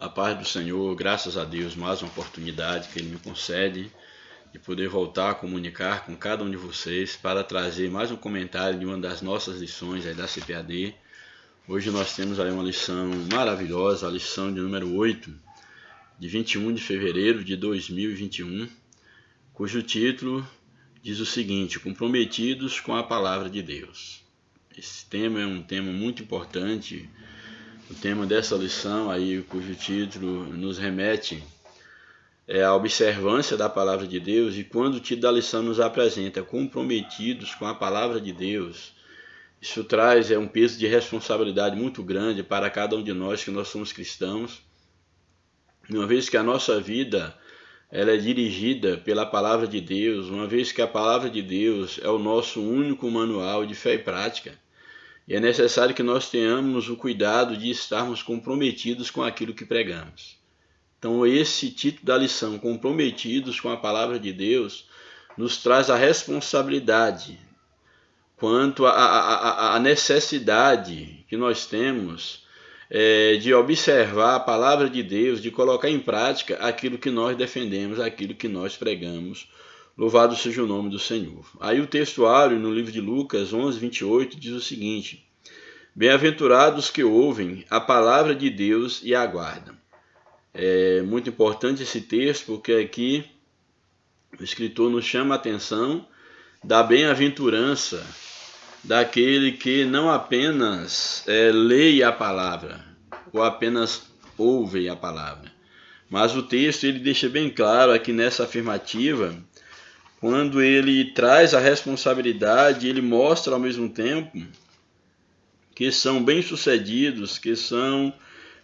A paz do Senhor, graças a Deus, mais uma oportunidade que Ele me concede de poder voltar a comunicar com cada um de vocês para trazer mais um comentário de uma das nossas lições aí da CPAD. Hoje nós temos aí uma lição maravilhosa, a lição de número 8, de 21 de fevereiro de 2021, cujo título diz o seguinte: Comprometidos com a Palavra de Deus. Esse tema é um tema muito importante. O tema dessa lição aí, cujo título nos remete à observância da palavra de Deus, e quando o título da lição nos apresenta comprometidos com a palavra de Deus, isso traz um peso de responsabilidade muito grande para cada um de nós, que nós somos cristãos, uma vez que a nossa vida ela é dirigida pela palavra de Deus, uma vez que a palavra de Deus é o nosso único manual de fé e prática. E é necessário que nós tenhamos o cuidado de estarmos comprometidos com aquilo que pregamos. Então, esse título da lição, comprometidos com a palavra de Deus, nos traz a responsabilidade quanto à necessidade que nós temos de observar a palavra de Deus, de colocar em prática aquilo que nós defendemos, aquilo que nós pregamos. Louvado seja o nome do Senhor. Aí o textuário no livro de Lucas 11:28 diz o seguinte: Bem-aventurados que ouvem a palavra de Deus e a aguardam. É muito importante esse texto, porque aqui o escritor nos chama a atenção da bem-aventurança daquele que não apenas lê a palavra, ou apenas ouve a palavra, mas o texto ele deixa bem claro aqui nessa afirmativa, quando ele traz a responsabilidade, ele mostra ao mesmo tempo que são bem-sucedidos, que são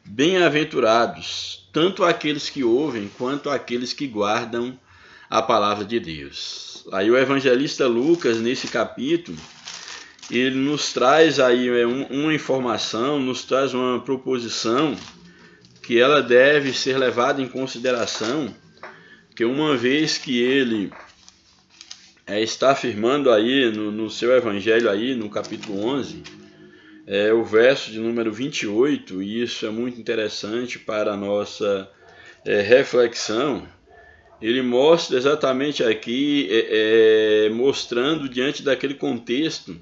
bem-aventurados, tanto aqueles que ouvem quanto aqueles que guardam a palavra de Deus. Aí o evangelista Lucas, nesse capítulo, ele nos traz aí uma informação, nos traz uma proposição que ela deve ser levada em consideração, que uma vez que ele está afirmando aí no seu evangelho aí no capítulo 11, o verso de número 28, e isso é muito interessante para a nossa reflexão. Ele mostra exatamente aqui, mostrando diante daquele contexto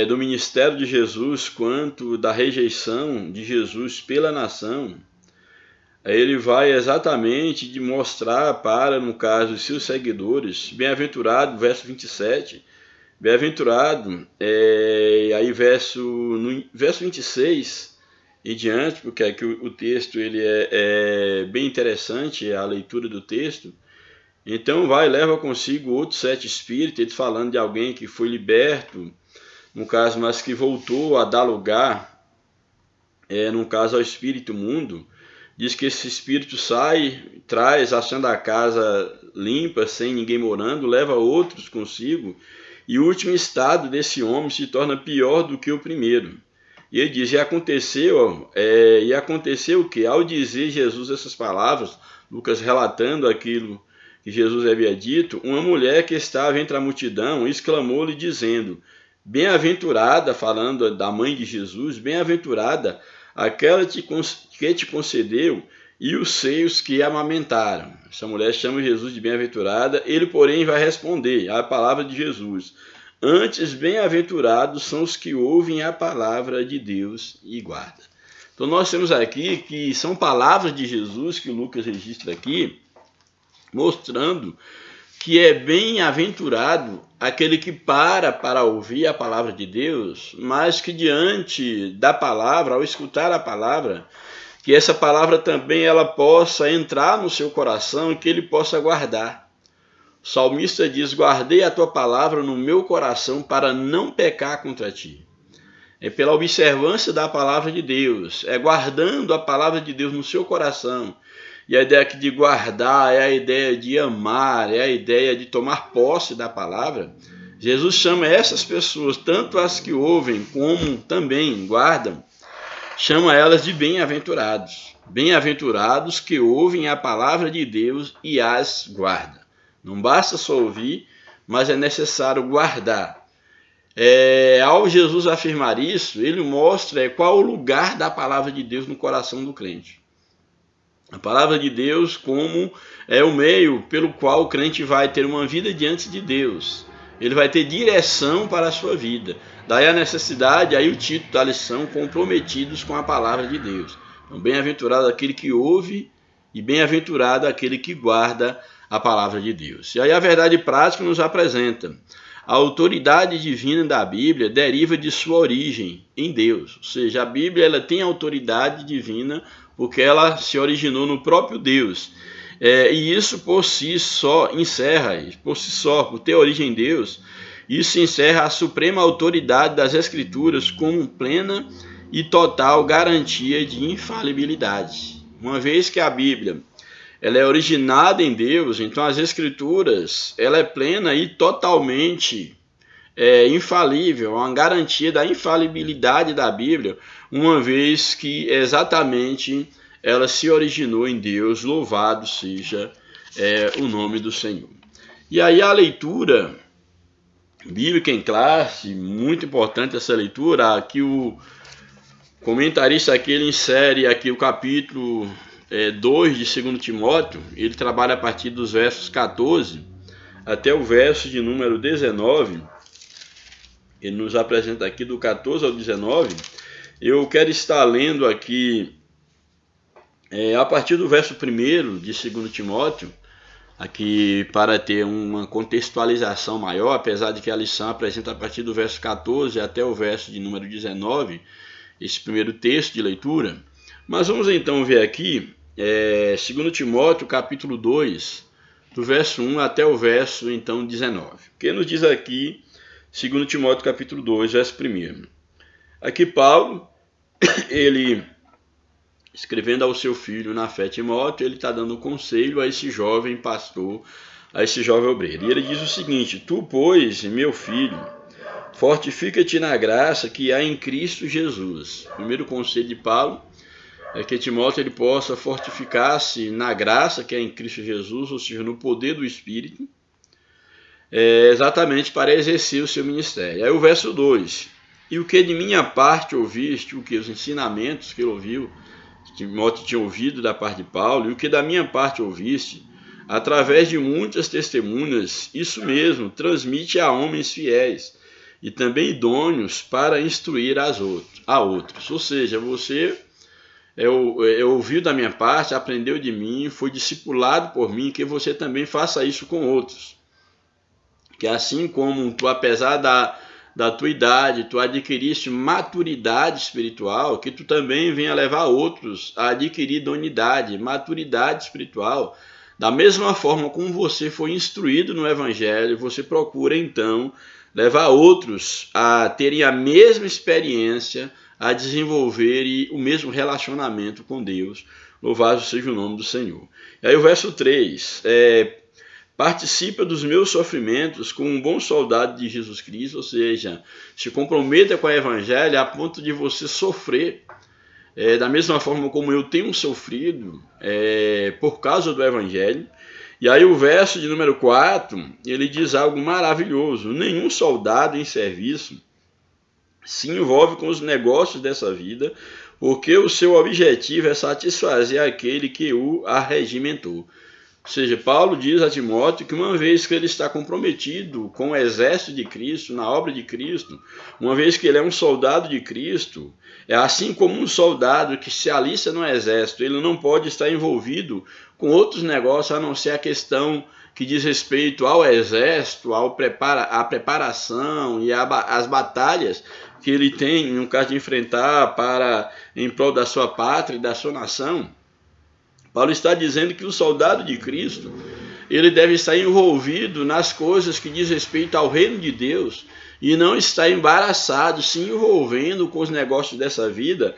do ministério de Jesus, quanto da rejeição de Jesus pela nação. Ele vai exatamente de mostrar para, no caso, os seus seguidores, bem-aventurado, verso 27, bem-aventurado, aí no verso 26 e diante, porque aqui o texto ele é bem interessante, a leitura do texto. Então leva consigo outros 7 espíritos, ele falando de alguém que foi liberto, no caso, mas que voltou a dar lugar, no caso, ao espírito imundo. Diz que esse espírito sai, traz, achando a casa limpa, sem ninguém morando, leva outros consigo, e o último estado desse homem se torna pior do que o primeiro. E ele diz, e aconteceu o que? Ao dizer Jesus essas palavras, Lucas relatando aquilo que Jesus havia dito, uma mulher que estava entre a multidão exclamou-lhe dizendo, bem-aventurada, falando da mãe de Jesus, bem-aventurada aquela que te concedeu e os seios que amamentaram. Essa mulher chama Jesus de bem-aventurada, ele, porém, vai responder a palavra de Jesus. Antes, bem-aventurados são os que ouvem a palavra de Deus e guardam. Então, nós temos aqui que são palavras de Jesus que Lucas registra aqui, mostrando que é bem-aventurado aquele que para ouvir a palavra de Deus, mas que diante da palavra, ao escutar a palavra, que essa palavra também ela possa entrar no seu coração e que ele possa guardar. O salmista diz, guardei a tua palavra no meu coração para não pecar contra ti. É pela observância da palavra de Deus, é guardando a palavra de Deus no seu coração. E a ideia aqui de guardar é a ideia de amar, é a ideia de tomar posse da palavra. Jesus chama essas pessoas, tanto as que ouvem como também guardam, chama elas de bem-aventurados. Bem-aventurados que ouvem a palavra de Deus e as guardam. Não basta só ouvir, mas é necessário guardar. Ao Jesus afirmar isso, ele mostra qual o lugar da palavra de Deus no coração do crente. A palavra de Deus como é o meio pelo qual o crente vai ter uma vida diante de Deus. Ele vai ter direção para a sua vida. Daí a necessidade, aí o título da lição, comprometidos com a palavra de Deus. Então, bem-aventurado aquele que ouve e bem-aventurado aquele que guarda a palavra de Deus. E aí a verdade prática nos apresenta. A autoridade divina da Bíblia deriva de sua origem em Deus. Ou seja, a Bíblia ela tem autoridade divina porque ela se originou no próprio Deus. E isso por si só por ter origem em Deus, isso encerra a suprema autoridade das Escrituras como plena e total garantia de infalibilidade. Uma vez que a Bíblia ela é originada em Deus, então as Escrituras ela é plena e totalmente infalível, uma garantia da infalibilidade da Bíblia, uma vez que exatamente ela se originou em Deus, louvado seja o nome do Senhor. E aí a leitura bíblica em classe, muito importante essa leitura, aqui o comentarista aqui ele insere aqui o capítulo 2 de 2 Timóteo, ele trabalha a partir dos versos 14 até o verso de número 19, ele nos apresenta aqui do 14 ao 19, eu quero estar lendo aqui a partir do verso 1 de 2 Timóteo, aqui para ter uma contextualização maior, apesar de que a lição apresenta a partir do verso 14 até o verso de número 19, esse primeiro texto de leitura. Mas vamos então ver aqui, 2 Timóteo capítulo 2, do verso 1 até o verso então 19. O que nos diz aqui 2 Timóteo capítulo 2, verso 1. Aqui Paulo, ele escrevendo ao seu filho na fé Timóteo, ele está dando um conselho a esse jovem pastor, a esse jovem obreiro. E ele diz o seguinte: tu, pois, meu filho, fortifica-te na graça que há em Cristo Jesus. O primeiro conselho de Paulo é que Timóteo ele possa fortificar-se na graça que há em Cristo Jesus, ou seja, no poder do Espírito, exatamente para exercer o seu ministério. Aí o verso 2, e o que de minha parte ouviste, o que os ensinamentos que ele ouviu, Timóteo tinha ouvido da parte de Paulo, e o que da minha parte ouviste, através de muitas testemunhas, isso mesmo, transmite a homens fiéis, e também idôneos para instruir a outros. Ou seja, você ouviu da minha parte, aprendeu de mim, foi discipulado por mim, que você também faça isso com outros. Que assim como tu, apesar da tua idade, tu adquiriste maturidade espiritual, que tu também venha levar outros a adquirir idoneidade, maturidade espiritual. Da mesma forma como você foi instruído no Evangelho, você procura então levar outros a terem a mesma experiência, a desenvolverem o mesmo relacionamento com Deus. Louvado seja o nome do Senhor. E aí o verso 3, participa dos meus sofrimentos como um bom soldado de Jesus Cristo, ou seja, se comprometa com o Evangelho a ponto de você sofrer, da mesma forma como eu tenho sofrido por causa do Evangelho. E aí o verso de número 4, ele diz algo maravilhoso: nenhum soldado em serviço se envolve com os negócios dessa vida, porque o seu objetivo é satisfazer aquele que o arregimentou. Ou seja, Paulo diz a Timóteo que uma vez que ele está comprometido com o exército de Cristo, na obra de Cristo, uma vez que ele é um soldado de Cristo, é assim como um soldado que se alista no exército, ele não pode estar envolvido com outros negócios a não ser a questão que diz respeito ao exército, à preparação e às batalhas que ele tem, no caso de enfrentar em prol da sua pátria e da sua nação. Paulo está dizendo que o soldado de Cristo, ele deve estar envolvido nas coisas que diz respeito ao reino de Deus e não estar embaraçado, se envolvendo com os negócios dessa vida,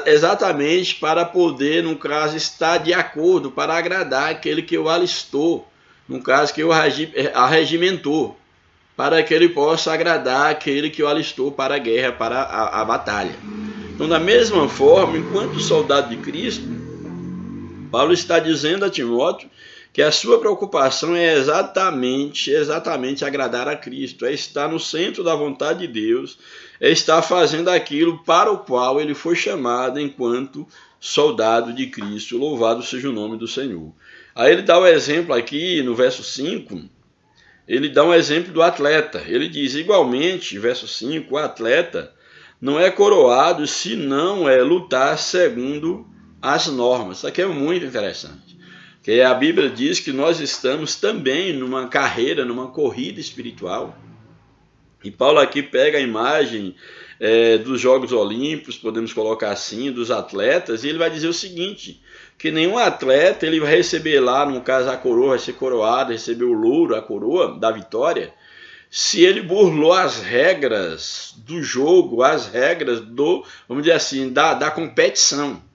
exatamente para poder, no caso, estar de acordo, para agradar aquele que o alistou, no caso, que o arregimentou, para que ele possa agradar aquele que o alistou para a guerra, para a batalha. Então, da mesma forma, enquanto soldado de Cristo, Paulo está dizendo a Timóteo que a sua preocupação é exatamente agradar a Cristo, é estar no centro da vontade de Deus, é estar fazendo aquilo para o qual ele foi chamado enquanto soldado de Cristo. Louvado seja o nome do Senhor. Aí ele dá o exemplo aqui no verso 5, ele dá um exemplo do atleta. Ele diz, igualmente, verso 5, o atleta não é coroado se não lutar segundo as normas. Isso aqui é muito interessante. Que a Bíblia diz que nós estamos também numa carreira, numa corrida espiritual. E Paulo aqui pega a imagem dos Jogos Olímpicos, podemos colocar assim, dos atletas, e ele vai dizer o seguinte, que nenhum atleta ele vai receber lá, no caso a coroa, vai ser coroado, receber o louro, a coroa da vitória, se ele burlou as regras do jogo, as regras vamos dizer assim, da competição.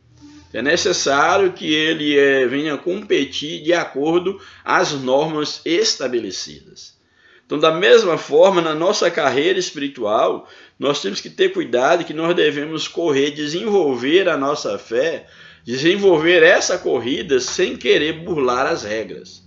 É necessário que ele venha competir de acordo às normas estabelecidas. Então, da mesma forma, na nossa carreira espiritual, nós temos que ter cuidado que nós devemos correr, desenvolver a nossa fé, desenvolver essa corrida sem querer burlar as regras.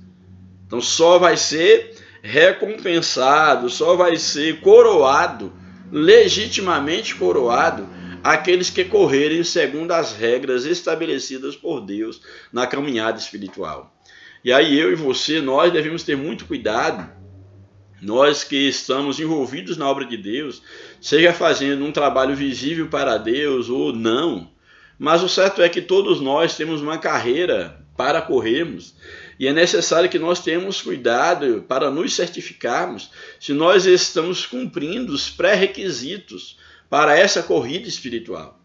Então, só vai ser recompensado, só vai ser coroado, legitimamente coroado, aqueles que correrem segundo as regras estabelecidas por Deus na caminhada espiritual. E aí eu e você, nós devemos ter muito cuidado, nós que estamos envolvidos na obra de Deus, seja fazendo um trabalho visível para Deus ou não, mas o certo é que todos nós temos uma carreira para corrermos, e é necessário que nós tenhamos cuidado para nos certificarmos se nós estamos cumprindo os pré-requisitos para essa corrida espiritual.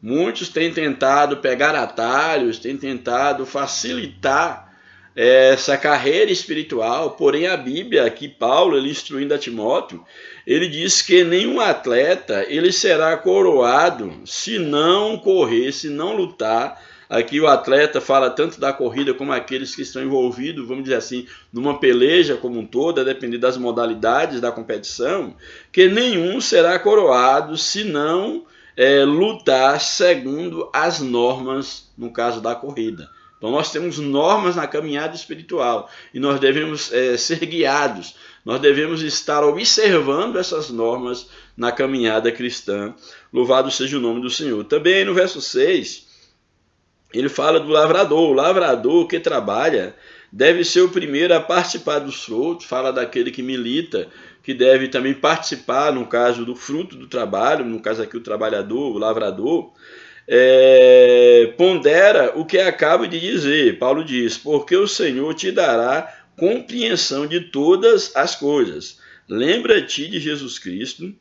Muitos têm tentado pegar atalhos, têm tentado facilitar essa carreira espiritual, porém a Bíblia, aqui Paulo, ele instruindo a Timóteo, ele diz que nenhum atleta ele será coroado se não correr, se não lutar. Aqui o atleta fala tanto da corrida como aqueles que estão envolvidos, vamos dizer assim, numa peleja como um todo, a depender das modalidades da competição, que nenhum será coroado se não lutar segundo as normas, no caso da corrida. Então nós temos normas na caminhada espiritual e nós devemos ser guiados, nós devemos estar observando essas normas na caminhada cristã. Louvado seja o nome do Senhor. Também no verso 6, ele fala do lavrador. O lavrador que trabalha deve ser o primeiro a participar dos frutos, fala daquele que milita, que deve também participar, no caso do fruto do trabalho, no caso aqui o trabalhador, o lavrador, pondera o que acabo de dizer. Paulo diz, porque o Senhor te dará compreensão de todas as coisas. Lembra-te de Jesus Cristo,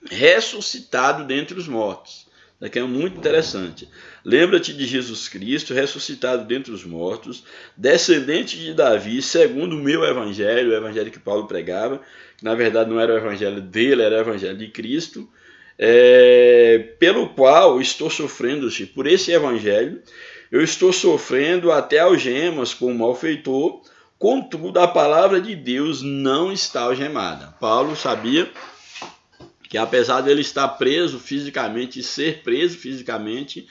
ressuscitado dentre os mortos. Isso aqui é muito interessante. Lembra-te de Jesus Cristo, ressuscitado dentre os mortos, descendente de Davi, segundo o meu evangelho, o evangelho que Paulo pregava, que na verdade não era o evangelho dele, era o evangelho de Cristo, pelo qual estou sofrendo, por esse evangelho, eu estou sofrendo até algemas com o malfeitor, contudo a palavra de Deus não está algemada. Paulo sabia que apesar dele estar preso fisicamente e ser preso fisicamente,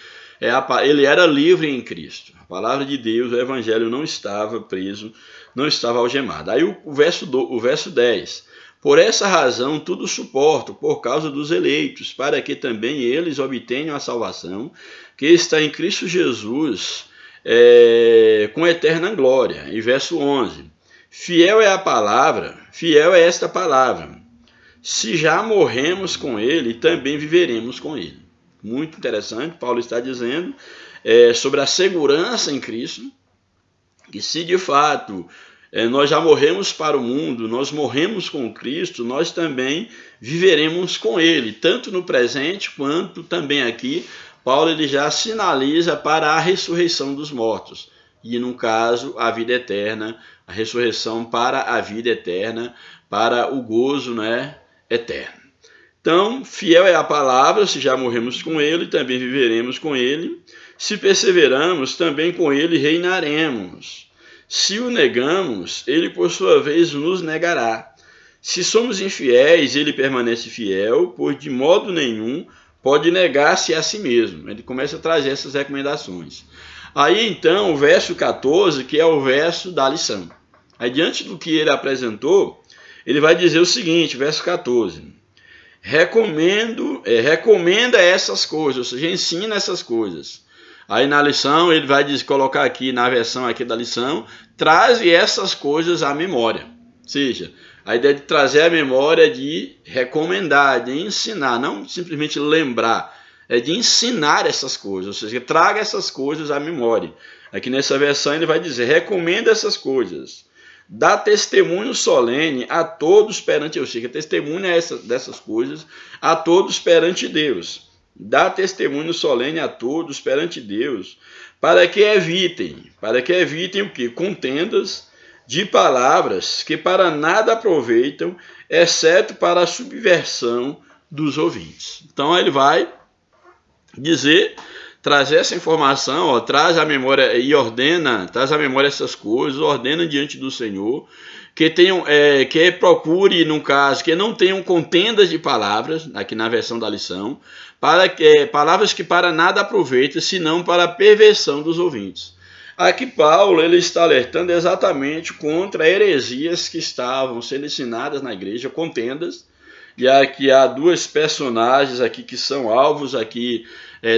ele era livre em Cristo. A palavra de Deus, o evangelho não estava preso, não estava algemado. Aí o verso 10. Por essa razão tudo suporto, por causa dos eleitos, para que também eles obtenham a salvação, que está em Cristo Jesus, com eterna glória. E verso 11. Fiel é a palavra, fiel é esta palavra. Se já morremos com ele, também viveremos com ele. Muito interessante, Paulo está dizendo sobre a segurança em Cristo, que se de fato nós já morremos para o mundo, nós morremos com Cristo, nós também viveremos com ele, tanto no presente quanto também aqui. Paulo ele já sinaliza para a ressurreição dos mortos, e no caso a vida eterna, a ressurreição para a vida eterna, para o gozo, eterno. Então, fiel é a palavra, se já morremos com ele, também viveremos com ele. Se perseveramos, também com ele reinaremos. Se o negamos, ele por sua vez nos negará. Se somos infiéis, ele permanece fiel, pois de modo nenhum pode negar-se a si mesmo. Ele começa a trazer essas recomendações. Aí então o verso 14, que é o verso da lição. Aí diante do que ele apresentou, ele vai dizer o seguinte, verso 14. Recomenda essas coisas, ou seja, ensina essas coisas. Aí na lição ele vai colocar aqui, na versão aqui da lição, traze essas coisas à memória. Ou seja, a ideia de trazer à memória, de recomendar, de ensinar, não simplesmente lembrar, é de ensinar essas coisas, ou seja, traga essas coisas à memória. Aqui nessa versão ele vai dizer, recomenda essas coisas, dá testemunho solene a todos perante Deus, ou seja, testemunha dessas coisas a todos perante Deus. Dá testemunho solene a todos perante Deus, para que evitem o quê? Contendas de palavras que para nada aproveitam, exceto para a subversão dos ouvintes. Então ele vai dizer, trazer essa informação, traz a memória e traz a memória essas coisas, ordena diante do Senhor, que procure, no caso, que não tenham contendas de palavras, aqui na versão da lição, palavras que para nada aproveitam, senão para a perversão dos ouvintes. Aqui Paulo ele está alertando exatamente contra heresias que estavam sendo ensinadas na igreja, contendas, e aqui há duas personagens aqui que são alvos aqui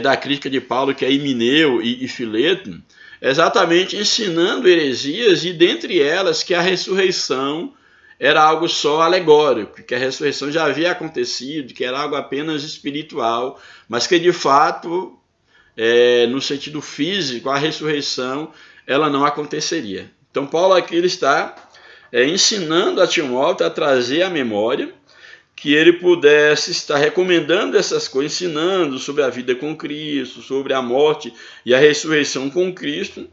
da crítica de Paulo, que é Himeneu e Fileto, exatamente ensinando heresias, e dentre elas que a ressurreição era algo só alegórico, que a ressurreição já havia acontecido, que era algo apenas espiritual, mas que de fato, no sentido físico, a ressurreição ela não aconteceria. Então Paulo aqui ele está ensinando a Timóteo a trazer à memória, que ele pudesse estar recomendando essas coisas, ensinando sobre a vida com Cristo, sobre a morte e a ressurreição com Cristo,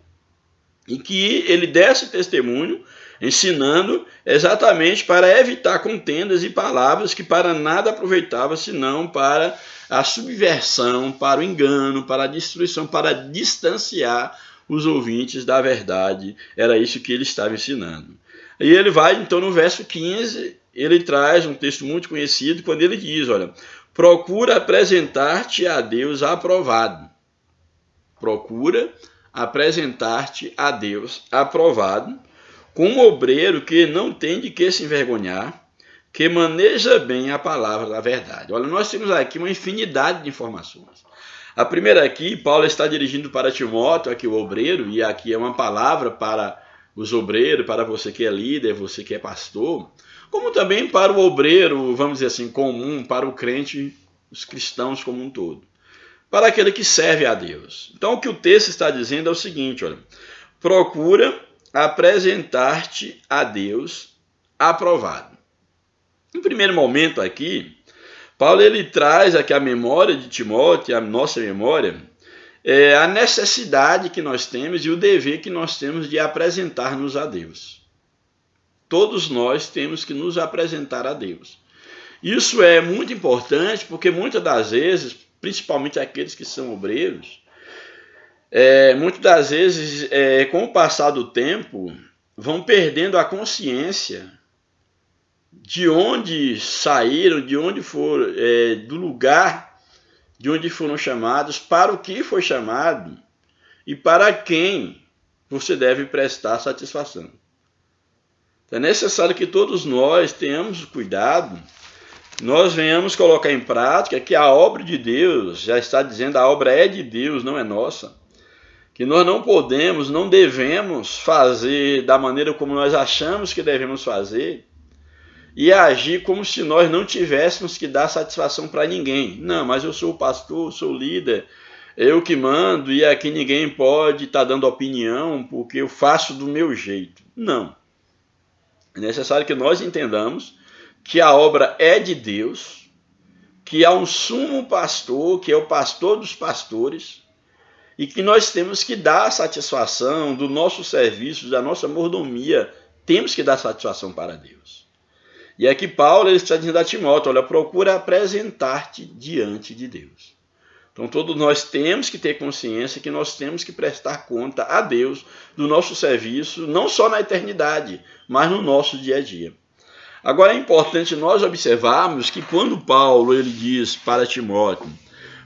e que ele desse testemunho, ensinando exatamente para evitar contendas e palavras que para nada aproveitavam, senão para a subversão, para o engano, para a destruição, para distanciar os ouvintes da verdade. Era isso que ele estava ensinando. E ele vai, então, no verso 15, ele traz um texto muito conhecido, quando ele diz, olha, procura apresentar-te a Deus aprovado. Procura apresentar-te a Deus aprovado, como obreiro que não tem de que se envergonhar, que maneja bem a palavra da verdade. Olha, nós temos aqui uma infinidade de informações. A primeira aqui, Paulo está dirigindo para Timóteo, aqui o obreiro, e aqui é uma palavra para os obreiros, para você que é líder, você que é pastor, como também para o obreiro, vamos dizer assim, comum, para o crente, os cristãos como um todo, para aquele que serve a Deus. Então o que o texto está dizendo é o seguinte, olha, procura apresentar-te a Deus aprovado. No primeiro momento aqui, Paulo ele traz aqui a memória de Timóteo, a nossa memória, a necessidade que nós temos e o dever que nós temos de apresentar-nos a Deus. Todos nós temos que nos apresentar a Deus. Isso é muito importante porque muitas das vezes, principalmente aqueles que são obreiros, muitas das vezes, com o passar do tempo, vão perdendo a consciência de onde saíram, de onde foram, do lugar de onde foram chamados, para o que foi chamado e para quem você deve prestar satisfação. É necessário que todos nós tenhamos cuidado, nós venhamos colocar em prática que a obra de Deus, já está dizendo, a obra é de Deus, não é nossa, que nós não podemos, não devemos fazer da maneira como nós achamos que devemos fazer e agir como se nós não tivéssemos que dar satisfação para ninguém. Não, mas eu sou o pastor, sou o líder, eu que mando e aqui ninguém pode estar dando opinião porque eu faço do meu jeito. Não. É necessário que nós entendamos que a obra é de Deus, que há um sumo pastor, que é o pastor dos pastores, e que nós temos que dar satisfação do nosso serviço, da nossa mordomia, temos que dar satisfação para Deus. E aqui Paulo ele está dizendo a Timóteo, olha, procura apresentar-te diante de Deus. Então todos nós temos que ter consciência que nós temos que prestar conta a Deus do nosso serviço, não só na eternidade, mas no nosso dia a dia. Agora é importante nós observarmos que quando Paulo ele diz para Timóteo,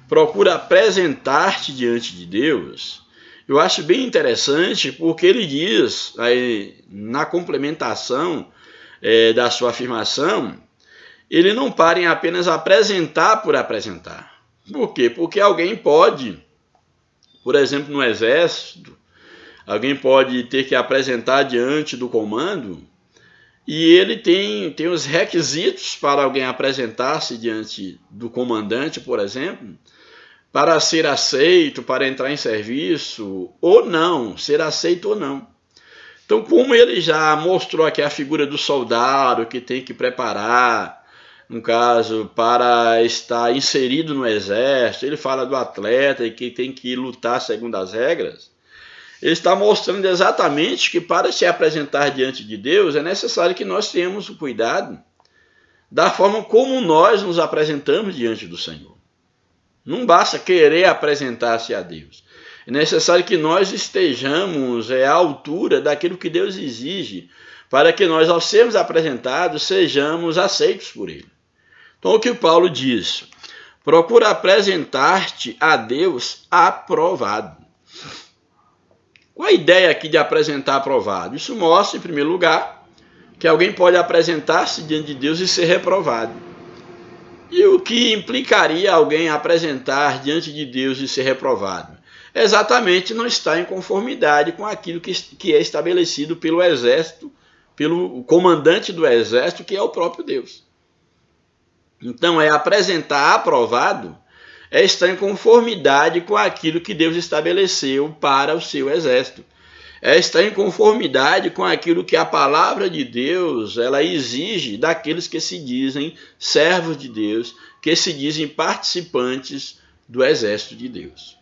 procura apresentar-te diante de Deus, Eu acho bem interessante porque ele diz, aí, na complementação da sua afirmação, ele não para em apenas apresentar por apresentar. Por quê? Porque alguém pode, por exemplo, no exército, alguém pode ter que apresentar diante do comando e ele tem os requisitos para alguém apresentar-se diante do comandante, por exemplo, para ser aceito, para entrar em serviço, ou não, ser aceito ou não. Então, como ele já mostrou aqui a figura do soldado que tem que preparar, no caso, para estar inserido no exército, ele fala do atleta e que tem que lutar segundo as regras, ele está mostrando exatamente que para se apresentar diante de Deus é necessário que nós tenhamos o cuidado da forma como nós nos apresentamos diante do Senhor. Não basta querer apresentar-se a Deus. É necessário que nós estejamos à altura daquilo que Deus exige, para que nós, ao sermos apresentados, sejamos aceitos por Ele. Então, o que Paulo diz? Procura apresentar-te a Deus aprovado. Qual a ideia aqui de apresentar aprovado? Isso mostra, em primeiro lugar, que alguém pode apresentar-se diante de Deus e ser reprovado. E o que implicaria alguém apresentar diante de Deus e ser reprovado? Exatamente não estar em conformidade com aquilo que é estabelecido pelo exército, pelo comandante do exército, que é o próprio Deus. Então, apresentar aprovado, é estar em conformidade com aquilo que Deus estabeleceu para o seu exército. É estar em conformidade com aquilo que a palavra de Deus ela exige daqueles que se dizem servos de Deus, que se dizem participantes do exército de Deus.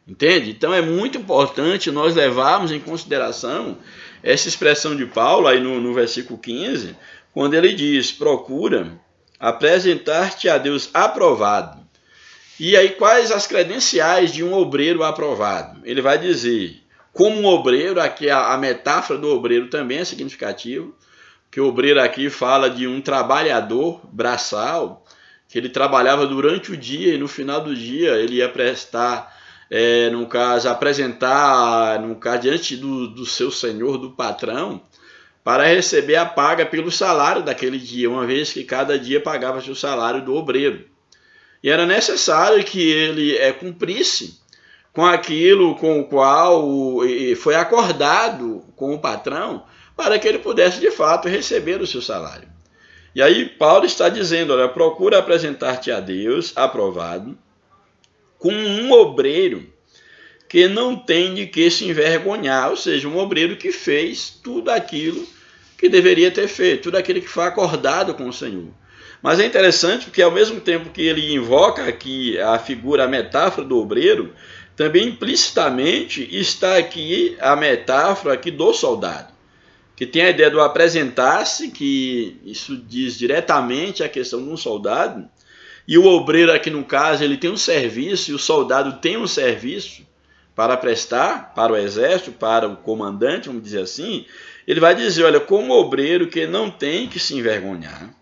Entende? Então é muito importante nós levarmos em consideração essa expressão de Paulo aí no versículo 15, quando ele diz, procura apresentar-te a Deus aprovado. E aí quais as credenciais de um obreiro aprovado? Ele vai dizer, como um obreiro, aqui a metáfora do obreiro também é significativa, que o obreiro aqui fala de um trabalhador braçal, que ele trabalhava durante o dia e no final do dia ele ia prestar, no caso, apresentar, no caso, diante do seu senhor, do patrão, para receber a paga pelo salário daquele dia, uma vez que cada dia pagava-se o salário do obreiro. E era necessário que ele cumprisse com aquilo com o qual foi acordado com o patrão, para que ele pudesse de fato receber o seu salário. E aí Paulo está dizendo, olha, procura apresentar-te a Deus aprovado, como um obreiro que não tem de que se envergonhar, ou seja, um obreiro que fez tudo aquilo que deveria ter feito, tudo aquilo que foi acordado com o Senhor. Mas é interessante porque ao mesmo tempo que ele invoca aqui a figura, a metáfora do obreiro, também implicitamente está aqui a metáfora aqui do soldado, que tem a ideia do apresentar-se, que isso diz diretamente a questão de um soldado, e o obreiro aqui no caso ele tem um serviço, e o soldado tem um serviço para prestar para o exército, para o comandante, vamos dizer assim. Ele vai dizer, olha, como obreiro que não tem que se envergonhar,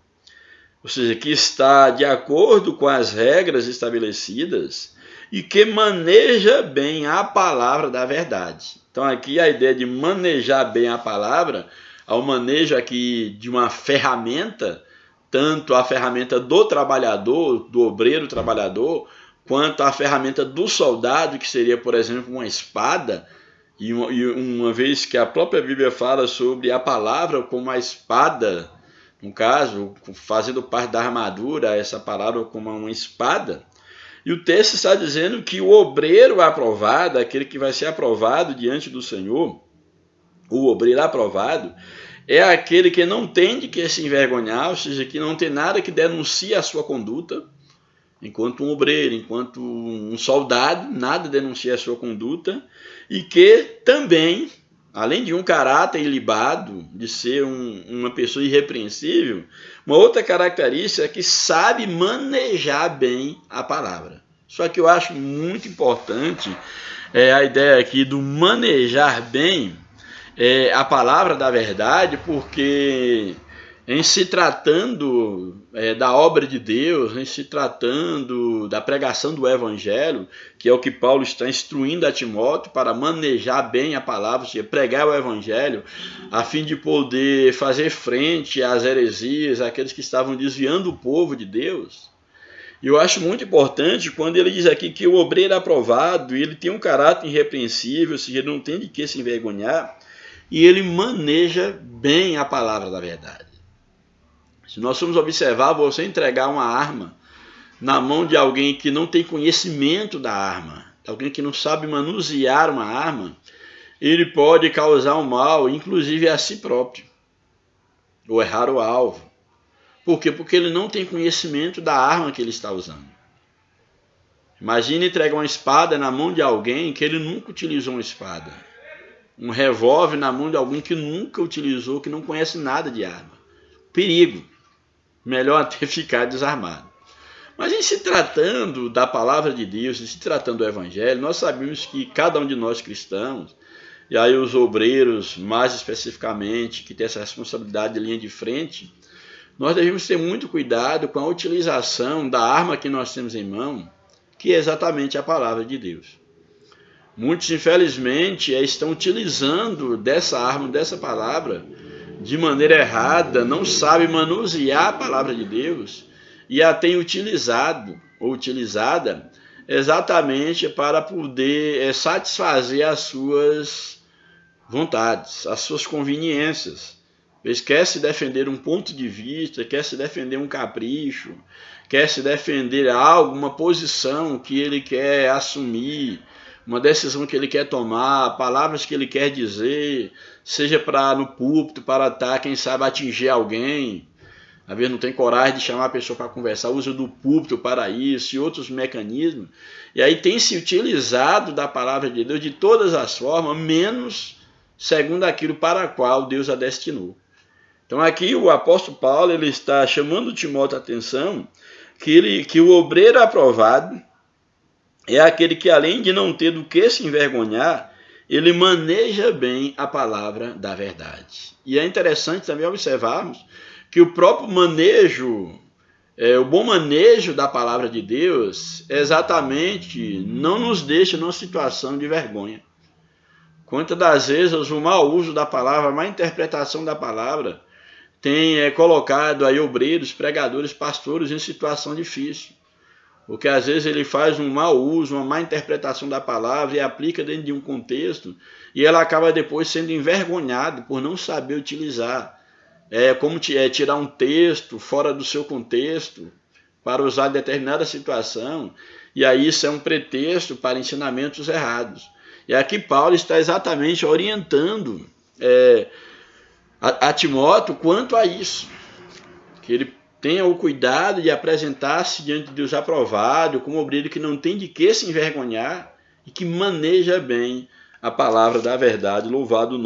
ou seja, que está de acordo com as regras estabelecidas e que maneja bem a palavra da verdade. Então aqui a ideia de manejar bem a palavra, ao manejo aqui de uma ferramenta, tanto a ferramenta do trabalhador, do obreiro trabalhador, quanto a ferramenta do soldado, que seria, por exemplo, uma espada, e uma vez que a própria Bíblia fala sobre a palavra como a espada, no caso, fazendo parte da armadura, essa palavra como uma espada. E o texto está dizendo que o obreiro aprovado, aquele que vai ser aprovado diante do Senhor, o obreiro aprovado, é aquele que não tem de que se envergonhar, ou seja, que não tem nada que denuncie a sua conduta, enquanto um obreiro, enquanto um soldado, nada denuncia a sua conduta, e que também, além de um caráter ilibado, de ser uma pessoa irrepreensível, uma outra característica é que sabe manejar bem a palavra. Só que eu acho muito importante a ideia aqui do manejar bem a palavra da verdade, porque em se tratando da obra de Deus, em se tratando da pregação do Evangelho, que é o que Paulo está instruindo a Timóteo para manejar bem a palavra, ou seja, pregar o Evangelho, a fim de poder fazer frente às heresias, àqueles que estavam desviando o povo de Deus. E eu acho muito importante quando ele diz aqui que o obreiro é aprovado, ele tem um caráter irrepreensível, ou seja, ele não tem de que se envergonhar, e ele maneja bem a palavra da verdade. Se nós formos observar, você entregar uma arma na mão de alguém que não tem conhecimento da arma, alguém que não sabe manusear uma arma, ele pode causar um mal, inclusive a si próprio, ou errar o alvo. Por quê? Porque ele não tem conhecimento da arma que ele está usando. Imagine entregar uma espada na mão de alguém que ele nunca utilizou uma espada. Um revólver na mão de alguém que nunca utilizou, que não conhece nada de arma. Perigo. Melhor até ficar desarmado. Mas em se tratando da palavra de Deus, em se tratando do Evangelho, nós sabemos que cada um de nós cristãos, e aí os obreiros mais especificamente, que tem essa responsabilidade de linha de frente, nós devemos ter muito cuidado com a utilização da arma que nós temos em mão, que é exatamente a palavra de Deus. Muitos, infelizmente, estão utilizando dessa arma, dessa palavra, de maneira errada, não sabem manusear a palavra de Deus e a têm utilizado ou utilizada exatamente para poder satisfazer as suas vontades, as suas conveniências. Eles querem se defender um ponto de vista, quer se defender um capricho, quer se defender algo, uma posição que ele quer assumir, uma decisão que ele quer tomar, palavras que ele quer dizer, seja para no púlpito, para estar, quem sabe, atingir alguém. Às vezes não tem coragem de chamar a pessoa para conversar, usa do púlpito para isso e outros mecanismos. E aí tem se utilizado da palavra de Deus de todas as formas, menos segundo aquilo para o qual Deus a destinou. Então aqui o apóstolo Paulo ele está chamando Timóteo a atenção que o obreiro aprovado é aquele que, além de não ter do que se envergonhar, ele maneja bem a palavra da verdade. E é interessante também observarmos que o próprio manejo, o bom manejo da palavra de Deus, exatamente não nos deixa numa situação de vergonha. Quantas das vezes o mau uso da palavra, a má interpretação da palavra, tem colocado aí obreiros, pregadores, pastores em situação difícil. Porque às vezes ele faz um mau uso, uma má interpretação da palavra e aplica dentro de um contexto e ela acaba depois sendo envergonhado por não saber utilizar. Como tirar um texto fora do seu contexto para usar em determinada situação, e aí isso é um pretexto para ensinamentos errados. E aqui Paulo está exatamente orientando a Timóteo quanto a isso, que ele tenha o cuidado de apresentar-se diante de Deus aprovado, como obreiro que não tem de que se envergonhar e que maneja bem a palavra da verdade, louvado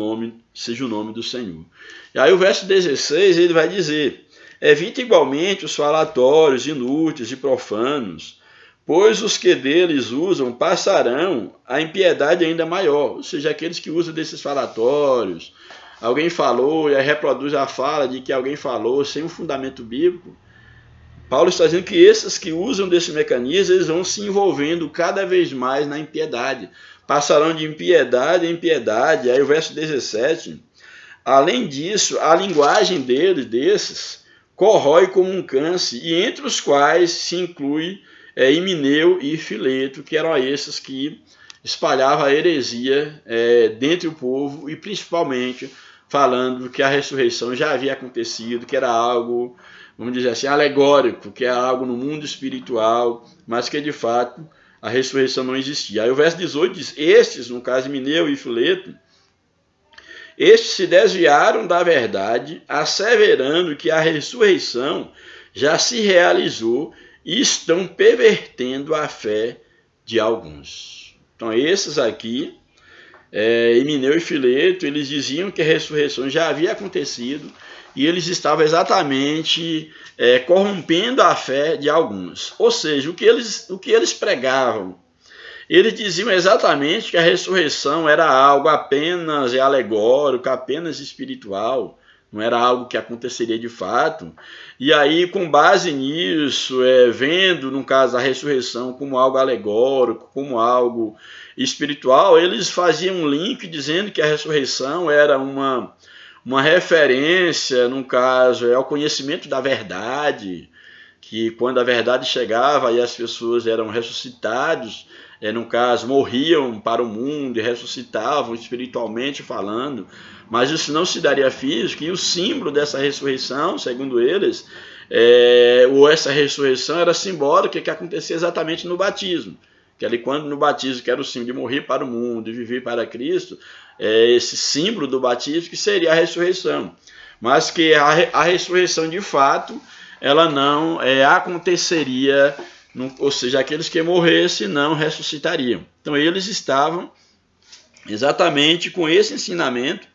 seja o nome do Senhor. E aí o verso 16 ele vai dizer: evite igualmente os falatórios inúteis e profanos, pois os que deles usam passarão a impiedade ainda maior. Ou seja, aqueles que usam desses falatórios, alguém falou e aí reproduz a fala de que alguém falou sem um fundamento bíblico. Paulo está dizendo que esses que usam desse mecanismo, eles vão se envolvendo cada vez mais na impiedade. Passarão de impiedade em impiedade. Aí o verso 17, além disso, a linguagem desses, corrói como um câncer, e entre os quais se inclui Himeneu e Fileto, que eram esses que espalhavam a heresia dentre o povo, e principalmente falando que a ressurreição já havia acontecido, que era algo, vamos dizer assim, alegórico, que era algo no mundo espiritual, mas que de fato a ressurreição não existia. Aí o verso 18 diz: estes, no caso Himeneu e Fileto, estes se desviaram da verdade, asseverando que a ressurreição já se realizou e estão pervertendo a fé de alguns. Então esses aqui, Himeneu e Fileto, eles diziam que a ressurreição já havia acontecido e eles estavam exatamente corrompendo a fé de alguns. Ou seja, o que eles pregavam, eles diziam exatamente que a ressurreição era algo apenas alegórico, apenas espiritual, não era algo que aconteceria de fato. E aí, com base nisso, vendo, no caso, a ressurreição como algo alegórico, como algo espiritual, eles faziam um link dizendo que a ressurreição era uma referência, no caso, ao conhecimento da verdade, que quando a verdade chegava e as pessoas eram ressuscitados, no caso, morriam para o mundo e ressuscitavam espiritualmente falando, mas isso não se daria físico, e o símbolo dessa ressurreição, segundo eles, ou essa ressurreição era simbólica, que acontecia exatamente no batismo, que ali quando no batismo, que era o símbolo de morrer para o mundo e viver para Cristo, esse símbolo do batismo que seria a ressurreição, mas que a ressurreição de fato, ela não aconteceria, ou seja, aqueles que morressem não ressuscitariam. Então eles estavam exatamente com esse ensinamento,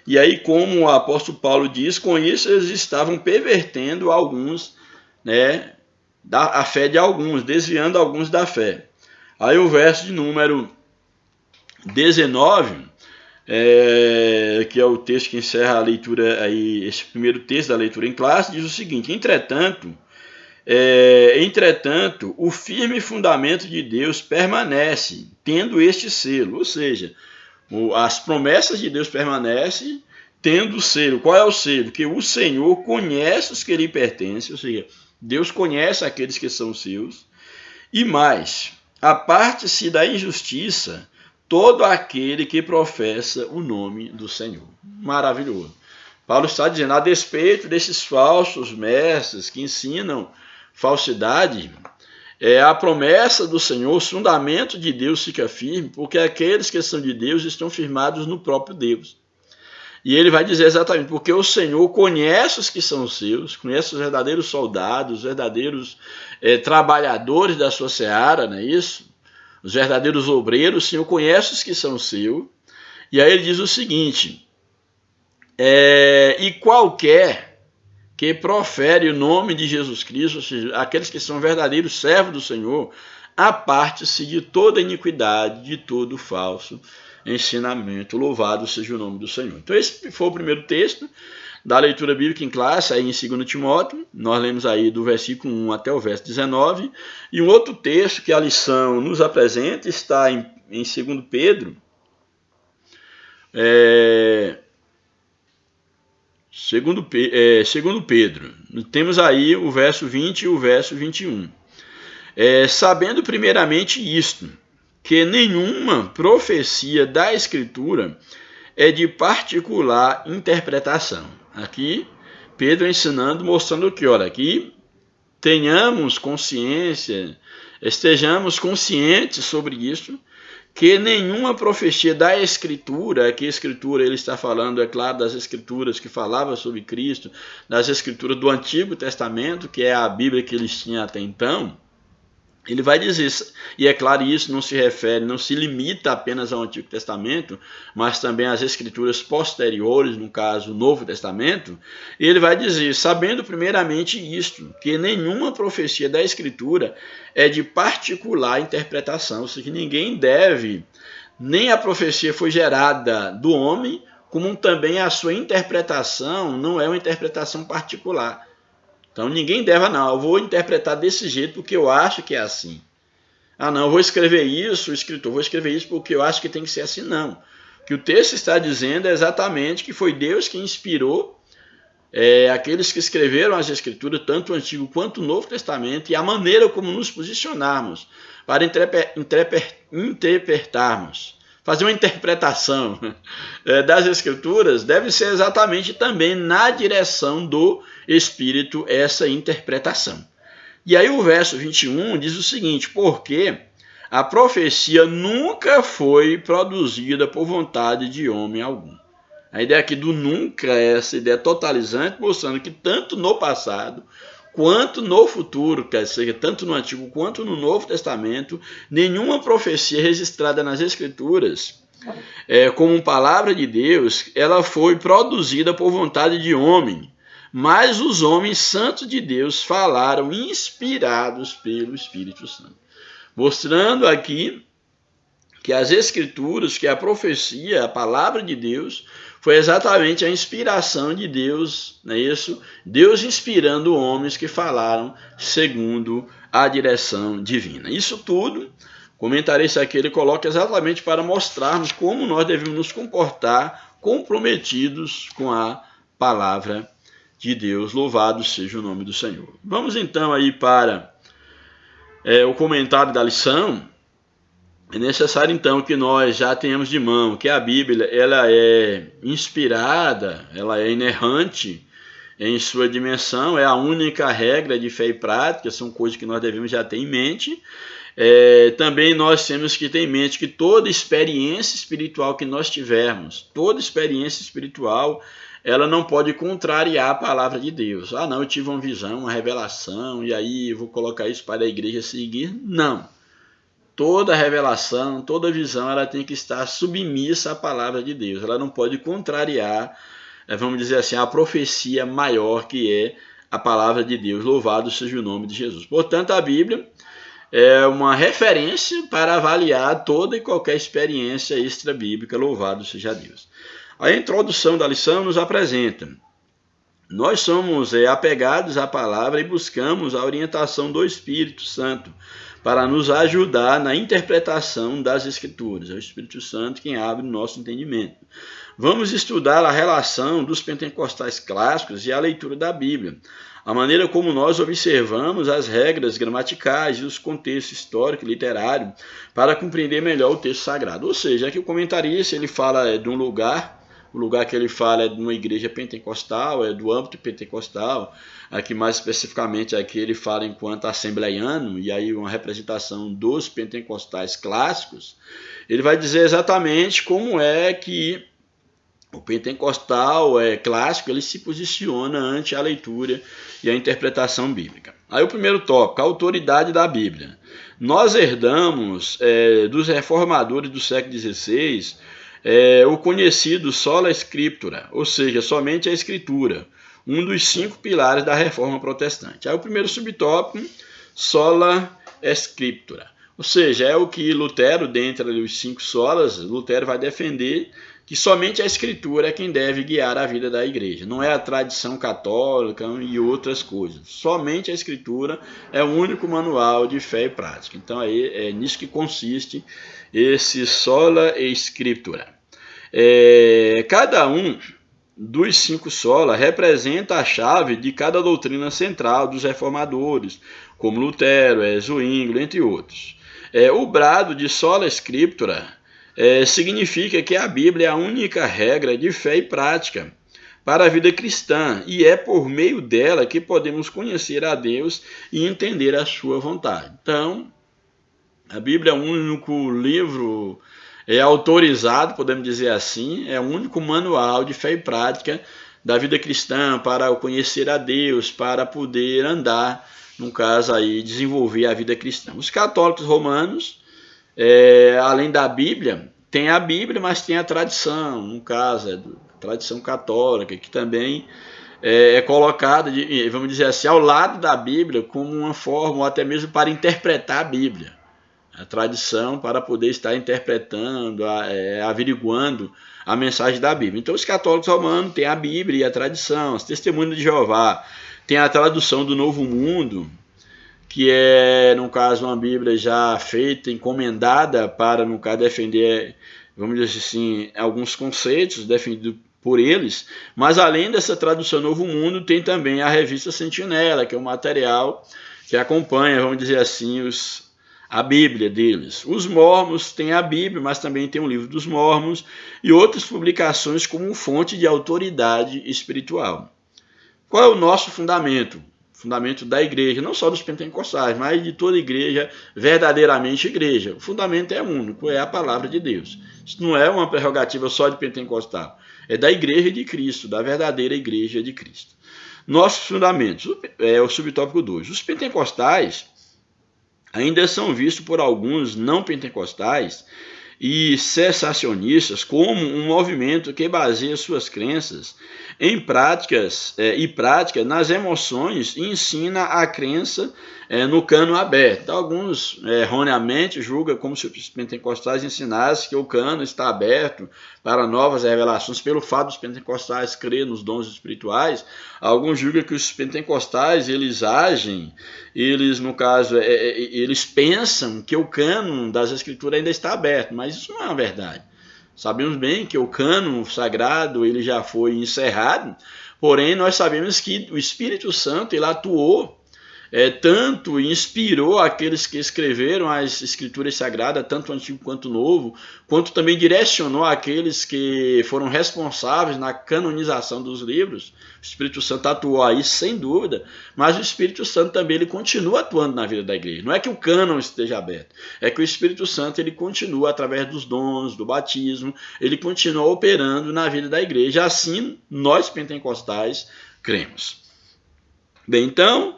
e aí, como o apóstolo Paulo diz, com isso eles estavam pervertendo alguns, a fé de alguns, desviando alguns da fé. Aí o verso de número 19, que é o texto que encerra a leitura, aí, esse primeiro texto da leitura em classe, diz o seguinte: entretanto, o firme fundamento de Deus permanece, tendo este selo, ou seja, as promessas de Deus permanecem, tendo o selo. Qual é o selo? Que o Senhor conhece os que lhe pertencem, ou seja, Deus conhece aqueles que são seus, e mais, aparte-se da injustiça todo aquele que professa o nome do Senhor. Maravilhoso. Paulo está dizendo, a despeito desses falsos mestres que ensinam falsidade, a promessa do Senhor, o fundamento de Deus fica firme, porque aqueles que são de Deus estão firmados no próprio Deus. E ele vai dizer exatamente, porque o Senhor conhece os que são seus, conhece os verdadeiros soldados, os verdadeiros trabalhadores da sua seara, não é isso? Os verdadeiros obreiros, o Senhor conhece os que são seus. E aí ele diz o seguinte, e qualquer que profere o nome de Jesus Cristo, ou seja, aqueles que são verdadeiros servos do Senhor, aparte-se de toda iniquidade, de todo falso ensinamento. Louvado seja o nome do Senhor. Então esse foi o primeiro texto da leitura bíblica em classe, aí em 2 Timóteo, nós lemos aí do versículo 1 até o verso 19, e um outro texto que a lição nos apresenta está em 2 Pedro, segundo Pedro, temos aí o verso 20 e o verso 21. Sabendo primeiramente isto, que nenhuma profecia da Escritura é de particular interpretação. Aqui, Pedro ensinando, mostrando que, olha, aqui tenhamos consciência, estejamos conscientes sobre isso, que nenhuma profecia da Escritura, que a Escritura ele está falando, é claro, das Escrituras que falava sobre Cristo, das Escrituras do Antigo Testamento, que é a Bíblia que eles tinham até então, ele vai dizer, e é claro, isso não se refere, não se limita apenas ao Antigo Testamento, mas também às Escrituras posteriores, no caso, o Novo Testamento, e ele vai dizer, sabendo primeiramente isto, que nenhuma profecia da Escritura é de particular interpretação, ou seja, que ninguém deve, nem a profecia foi gerada do homem, como também a sua interpretação não é uma interpretação particular. Então ninguém deve, não, eu vou interpretar desse jeito porque eu acho que é assim. Não, eu vou escrever isso, o escritor, vou escrever isso porque eu acho que tem que ser assim, não. O que o texto está dizendo é exatamente que foi Deus que inspirou aqueles que escreveram as Escrituras, tanto o Antigo quanto o Novo Testamento, e a maneira como nos posicionarmos para interpretarmos, fazer uma interpretação das Escrituras, deve ser exatamente também na direção do Espírito essa interpretação. E aí o verso 21 diz o seguinte, porque a profecia nunca foi produzida por vontade de homem algum. A ideia aqui do nunca é essa ideia totalizante, mostrando que tanto no passado quanto no futuro, quer dizer, tanto no Antigo quanto no Novo Testamento, nenhuma profecia registrada nas Escrituras, como palavra de Deus, ela foi produzida por vontade de homem, mas os homens santos de Deus falaram inspirados pelo Espírito Santo. Mostrando aqui que as Escrituras, que a profecia, a palavra de Deus, foi exatamente a inspiração de Deus, não é isso? Deus inspirando homens que falaram segundo a direção divina. Isso tudo, o comentarista aqui, ele coloca exatamente para mostrarmos como nós devemos nos comportar comprometidos com a palavra de Deus. Louvado seja o nome do Senhor. Vamos então aí para o comentário da lição. É necessário então que nós já tenhamos de mão que a Bíblia ela é inspirada, ela é inerrante em sua dimensão, é a única regra de fé e prática, são coisas que nós devemos já ter em mente. Também nós temos que ter em mente que toda experiência espiritual que nós tivermos, toda experiência espiritual, ela não pode contrariar a palavra de Deus. Ah, não, eu tive uma visão, uma revelação, e aí eu vou colocar isso para a igreja seguir. Não. Toda revelação, toda visão, ela tem que estar submissa à palavra de Deus. Ela não pode contrariar, vamos dizer assim, a profecia maior que é a palavra de Deus. Louvado seja o nome de Jesus. Portanto, a Bíblia é uma referência para avaliar toda e qualquer experiência extra-bíblica. Louvado seja Deus. A introdução da lição nos apresenta: nós somos apegados à palavra e buscamos a orientação do Espírito Santo para nos ajudar na interpretação das Escrituras. É o Espírito Santo quem abre o nosso entendimento. Vamos estudar a relação dos pentecostais clássicos e a leitura da Bíblia, a maneira como nós observamos as regras gramaticais e os contextos histórico e literário para compreender melhor o texto sagrado. Ou seja, aqui o comentarista ele fala de um lugar. O lugar que ele fala é de uma igreja pentecostal, é do âmbito pentecostal. Aqui mais especificamente aqui ele fala enquanto assembleiano, e aí uma representação dos pentecostais clássicos. Ele vai dizer exatamente como é que o pentecostal clássico ele se posiciona ante a leitura e a interpretação bíblica. Aí o primeiro tópico, a autoridade da Bíblia. Nós herdamos dos reformadores do século XVI o conhecido sola scriptura, ou seja, somente a escritura, um dos 5 pilares da reforma protestante. Aí o primeiro subtópico, sola scriptura, ou seja, é o que Lutero, dentre os 5 solas, Lutero vai defender que somente a escritura é quem deve guiar a vida da igreja, não é a tradição católica e outras coisas. Somente a escritura é o único manual de fé e prática. Então aí é nisso que consiste esse sola scriptura. Cada um dos 5 sola representa a chave de cada doutrina central dos reformadores, como Lutero, Zwinglio, entre outros. O brado de sola scriptura significa que a Bíblia é a única regra de fé e prática para a vida cristã, e é por meio dela que podemos conhecer a Deus e entender a sua vontade. Então, a Bíblia é o único livro autorizado, podemos dizer assim, é o único manual de fé e prática da vida cristã para conhecer a Deus, para poder andar, no caso aí, desenvolver a vida cristã. Os católicos romanos, além da Bíblia, tem a Bíblia, mas tem a tradição, no caso, a tradição católica, que também é colocada, vamos dizer assim, ao lado da Bíblia, como uma forma, ou até mesmo para interpretar a Bíblia. A tradição para poder estar interpretando, averiguando a mensagem da Bíblia. Então, os católicos romanos têm a Bíblia e a tradição, os testemunhos de Jeová, tem a tradução do Novo Mundo, que é, no caso, uma Bíblia já feita, encomendada para, no caso, defender, vamos dizer assim, alguns conceitos defendidos por eles. Mas, além dessa tradução Novo Mundo, tem também a revista Sentinela, que é um material que acompanha, vamos dizer assim, a Bíblia deles. Os mormons têm a Bíblia, mas também tem o livro dos mormons e outras publicações como fonte de autoridade espiritual. Qual é o nosso fundamento? O fundamento da igreja, não só dos pentecostais, mas de toda igreja, verdadeiramente igreja. O fundamento é único, é a palavra de Deus. Isso não é uma prerrogativa só de pentecostal, é da igreja de Cristo, da verdadeira igreja de Cristo. Nossos fundamentos, é o subtópico 2. Os pentecostais ainda são vistos por alguns não pentecostais e cessacionistas como um movimento que baseia suas crenças em práticas nas emoções e ensina a crença no cano aberto. Alguns erroneamente julgam como se os pentecostais ensinassem que o cano está aberto para novas revelações pelo fato dos pentecostais crer nos dons espirituais. Alguns julgam que os pentecostais eles agem, eles no caso eles pensam que o cano das escrituras ainda está aberto, mas isso não é uma verdade. Sabemos bem que o cano sagrado ele já foi encerrado, porém nós sabemos que o Espírito Santo ele atuou tanto inspirou aqueles que escreveram as escrituras sagradas, tanto o Antigo quanto o Novo, quanto também direcionou aqueles que foram responsáveis na canonização dos livros. O Espírito Santo atuou aí sem dúvida, mas o Espírito Santo também ele continua atuando na vida da igreja. Não é que o cânon esteja aberto, é que o Espírito Santo ele continua através dos dons, do batismo, ele continua operando na vida da igreja. Assim, nós pentecostais cremos. Bem, então,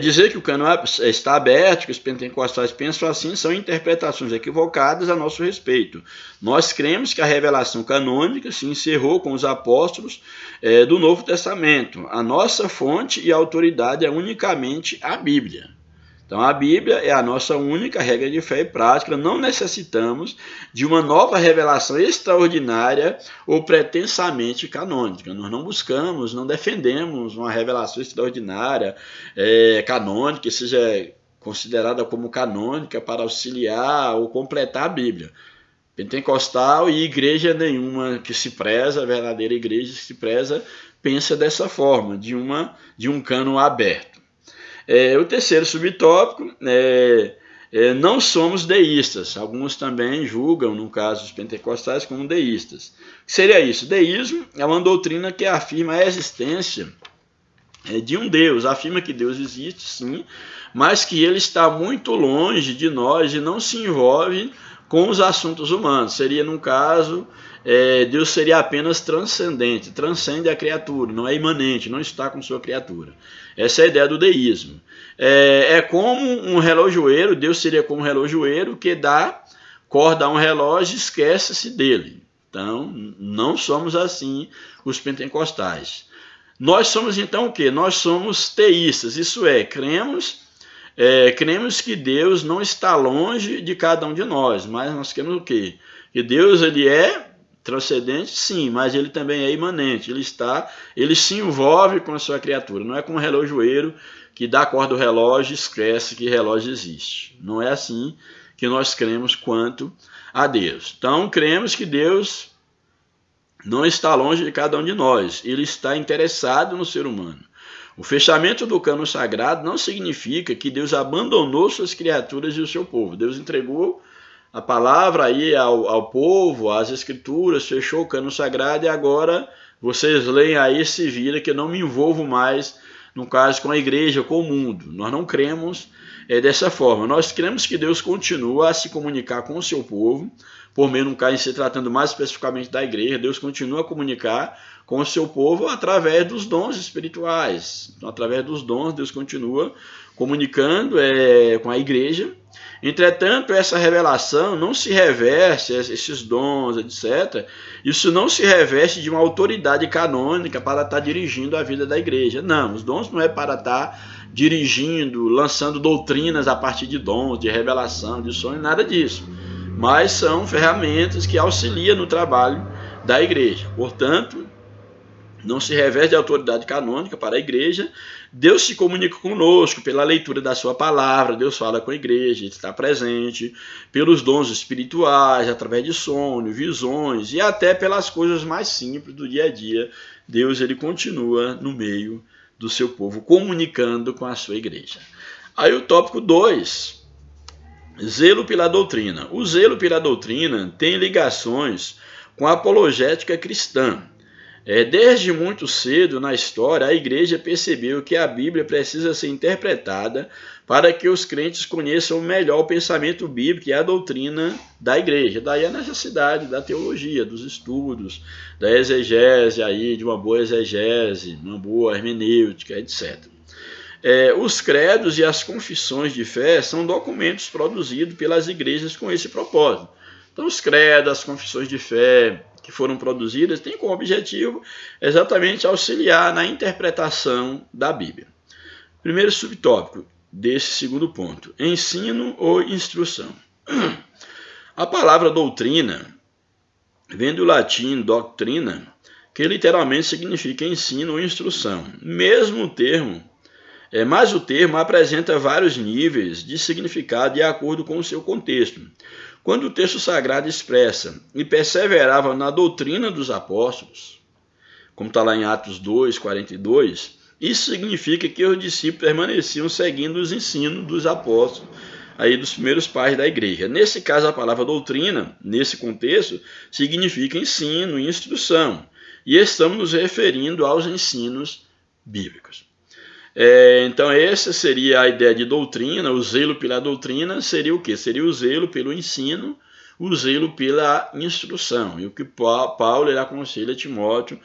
dizer que o cânon está aberto, que os pentecostais pensam assim, são interpretações equivocadas a nosso respeito. Nós cremos que a revelação canônica se encerrou com os apóstolos do Novo Testamento. A nossa fonte e autoridade é unicamente a Bíblia. Então, a Bíblia é a nossa única regra de fé e prática. Não necessitamos de uma nova revelação extraordinária ou pretensamente canônica. Nós não buscamos, não defendemos uma revelação extraordinária, canônica, que seja considerada como canônica para auxiliar ou completar a Bíblia. Pentecostal e igreja nenhuma que se preza, a verdadeira igreja que se preza, pensa dessa forma, de um cânon aberto. O terceiro subtópico não somos deístas. Alguns também julgam, no caso dos pentecostais, como deístas. O que seria isso? Deísmo é uma doutrina que afirma a existência de um Deus, afirma que Deus existe, sim, mas que ele está muito longe de nós e não se envolve com os assuntos humanos. Seria, no caso, Deus seria apenas transcendente, transcende a criatura, não é imanente, não está com sua criatura. Essa é a ideia do deísmo. É como um relojoeiro, Deus seria como um relojoeiro que dá corda a um relógio e esquece-se dele. Então, não somos assim os pentecostais. Nós somos então o quê? Nós somos teístas, isso é, cremos que Deus não está longe de cada um de nós, mas nós queremos o quê? Que Deus ele é transcendente, sim, mas ele também é imanente, ele se envolve com a sua criatura, não é como um relojoeiro que dá corda ao relógio e esquece que relógio existe. Não é assim que nós cremos quanto a Deus. Então, cremos que Deus não está longe de cada um de nós, ele está interessado no ser humano. O fechamento do cânon sagrado não significa que Deus abandonou suas criaturas e o seu povo. Deus entregou a palavra aí ao povo, às escrituras, fechou o cânon sagrado e agora vocês leem aí e se vira que eu não me envolvo mais, no caso, com a igreja, com o mundo. Nós não cremos dessa forma. Nós cremos que Deus continua a se comunicar com o seu povo, por meio, no caso, se tratando mais especificamente da igreja, Deus continua a comunicar com o seu povo através dos dons espirituais. Então, através dos dons, Deus continua comunicando com a igreja. Entretanto, essa revelação não se reveste, esses dons, etc., isso não se reveste de uma autoridade canônica para estar dirigindo a vida da igreja. Não, os dons não é para estar dirigindo, lançando doutrinas a partir de dons, de revelação, de sonho, nada disso. Mas são ferramentas que auxiliam no trabalho da igreja. Portanto, não se reveste de autoridade canônica para a igreja. Deus se comunica conosco pela leitura da sua palavra, Deus fala com a igreja, Ele está presente, pelos dons espirituais, através de sonhos, visões e até pelas coisas mais simples do dia a dia. Deus ele continua no meio do seu povo, comunicando com a sua igreja. Aí o tópico 2, zelo pela doutrina. O zelo pela doutrina tem ligações com a apologética cristã. Desde muito cedo na história, a igreja percebeu que a Bíblia precisa ser interpretada para que os crentes conheçam melhor o pensamento bíblico e a doutrina da igreja. Daí a necessidade da teologia, dos estudos, da exegese, aí, de uma boa exegese, uma boa hermenêutica, etc. Os credos e as confissões de fé são documentos produzidos pelas igrejas com esse propósito. Então, os credos, as confissões de fé que foram produzidas têm como objetivo exatamente auxiliar na interpretação da Bíblia. Primeiro subtópico, desse segundo ponto: ensino ou instrução. A palavra doutrina vem do latim doctrina, que literalmente significa ensino ou instrução. Mas o termo apresenta vários níveis de significado de acordo com o seu contexto. Quando o texto sagrado expressa e perseverava na doutrina dos apóstolos, como está lá em Atos 2:42, isso significa que os discípulos permaneciam seguindo os ensinos dos apóstolos, aí dos primeiros pais da igreja. Nesse caso, a palavra doutrina, nesse contexto, significa ensino e instrução. E estamos nos referindo aos ensinos bíblicos. Então, essa seria a ideia de doutrina. O zelo pela doutrina seria o quê? Seria o zelo pelo ensino, o zelo pela instrução. E o que Paulo ele aconselha Timóteo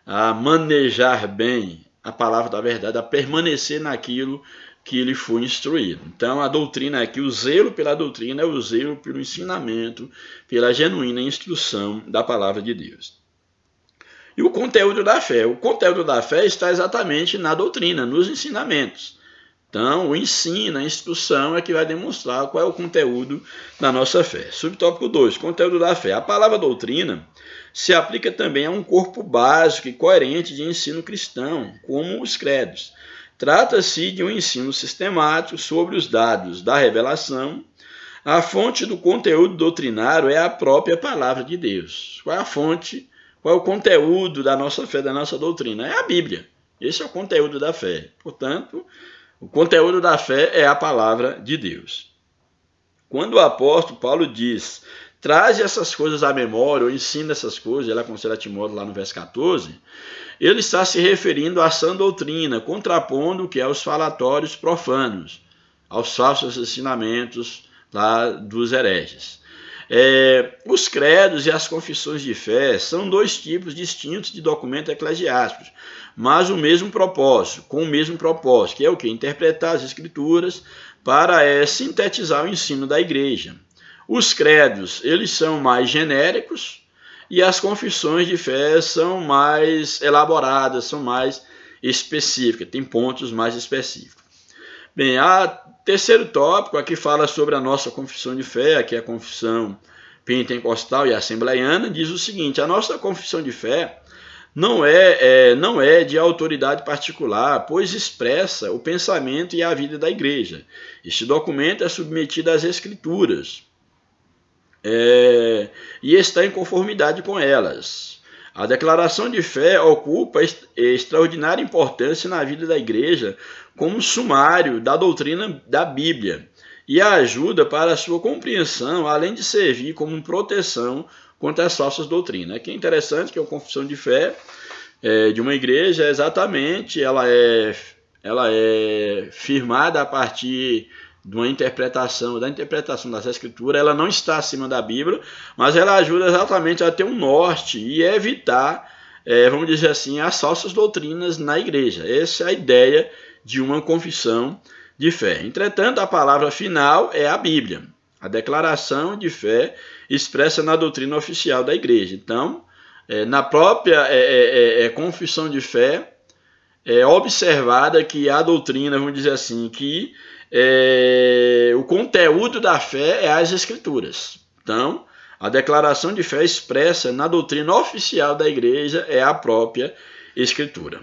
a manejar bem a palavra da verdade, a permanecer naquilo que ele foi instruído. Então, a doutrina aqui, o zelo pela doutrina é o zelo pelo ensinamento, pela genuína instrução da palavra de Deus. E o conteúdo da fé? O conteúdo da fé está exatamente na doutrina, nos ensinamentos. Então, o ensino, a instrução é que vai demonstrar qual é o conteúdo da nossa fé. Subtópico 2, conteúdo da fé. A palavra doutrina se aplica também a um corpo básico e coerente de ensino cristão, como os credos. Trata-se de um ensino sistemático sobre os dados da revelação. A fonte do conteúdo doutrinário é a própria palavra de Deus. Qual é a fonte? Qual é o conteúdo da nossa fé, da nossa doutrina? É a Bíblia. Esse é o conteúdo da fé. Portanto, o conteúdo da fé é a palavra de Deus. Quando o apóstolo Paulo diz, traz essas coisas à memória, ou ensina essas coisas, ele aconselha Timóteo lá no verso 14, ele está se referindo à sã doutrina, contrapondo o que é os falatórios profanos, aos falsos ensinamentos lá dos hereges. Os credos e as confissões de fé são dois tipos distintos de documentos eclesiásticos, mas com o mesmo propósito, que é o que? Interpretar as escrituras para sintetizar o ensino da igreja. Os credos, eles são mais genéricos e as confissões de fé são mais elaboradas, são mais específicas, tem pontos mais específicos. Bem, terceiro tópico aqui fala sobre a nossa confissão de fé, aqui é a confissão pentecostal e assembleiana, diz o seguinte: a nossa confissão de fé não é de autoridade particular, pois expressa o pensamento e a vida da igreja. Este documento é submetido às escrituras e está em conformidade com elas. A declaração de fé ocupa extraordinária importância na vida da igreja como sumário da doutrina da Bíblia e a ajuda para a sua compreensão, além de servir como proteção contra as falsas doutrinas. Aqui é interessante que a confissão de fé de uma igreja, exatamente, ela é firmada a partir de uma interpretação das escrituras. Ela não está acima da Bíblia, mas ela ajuda exatamente a ter um norte e evitar, vamos dizer assim, as falsas doutrinas na igreja. Essa é a ideia de uma confissão de fé. Entretanto, a palavra final é a Bíblia. A declaração de fé expressa na doutrina oficial da igreja. Então, na própria confissão de fé, é observada que a doutrina, vamos dizer assim, que o conteúdo da fé é as escrituras. Então, a declaração de fé expressa na doutrina oficial da igreja é a própria escritura.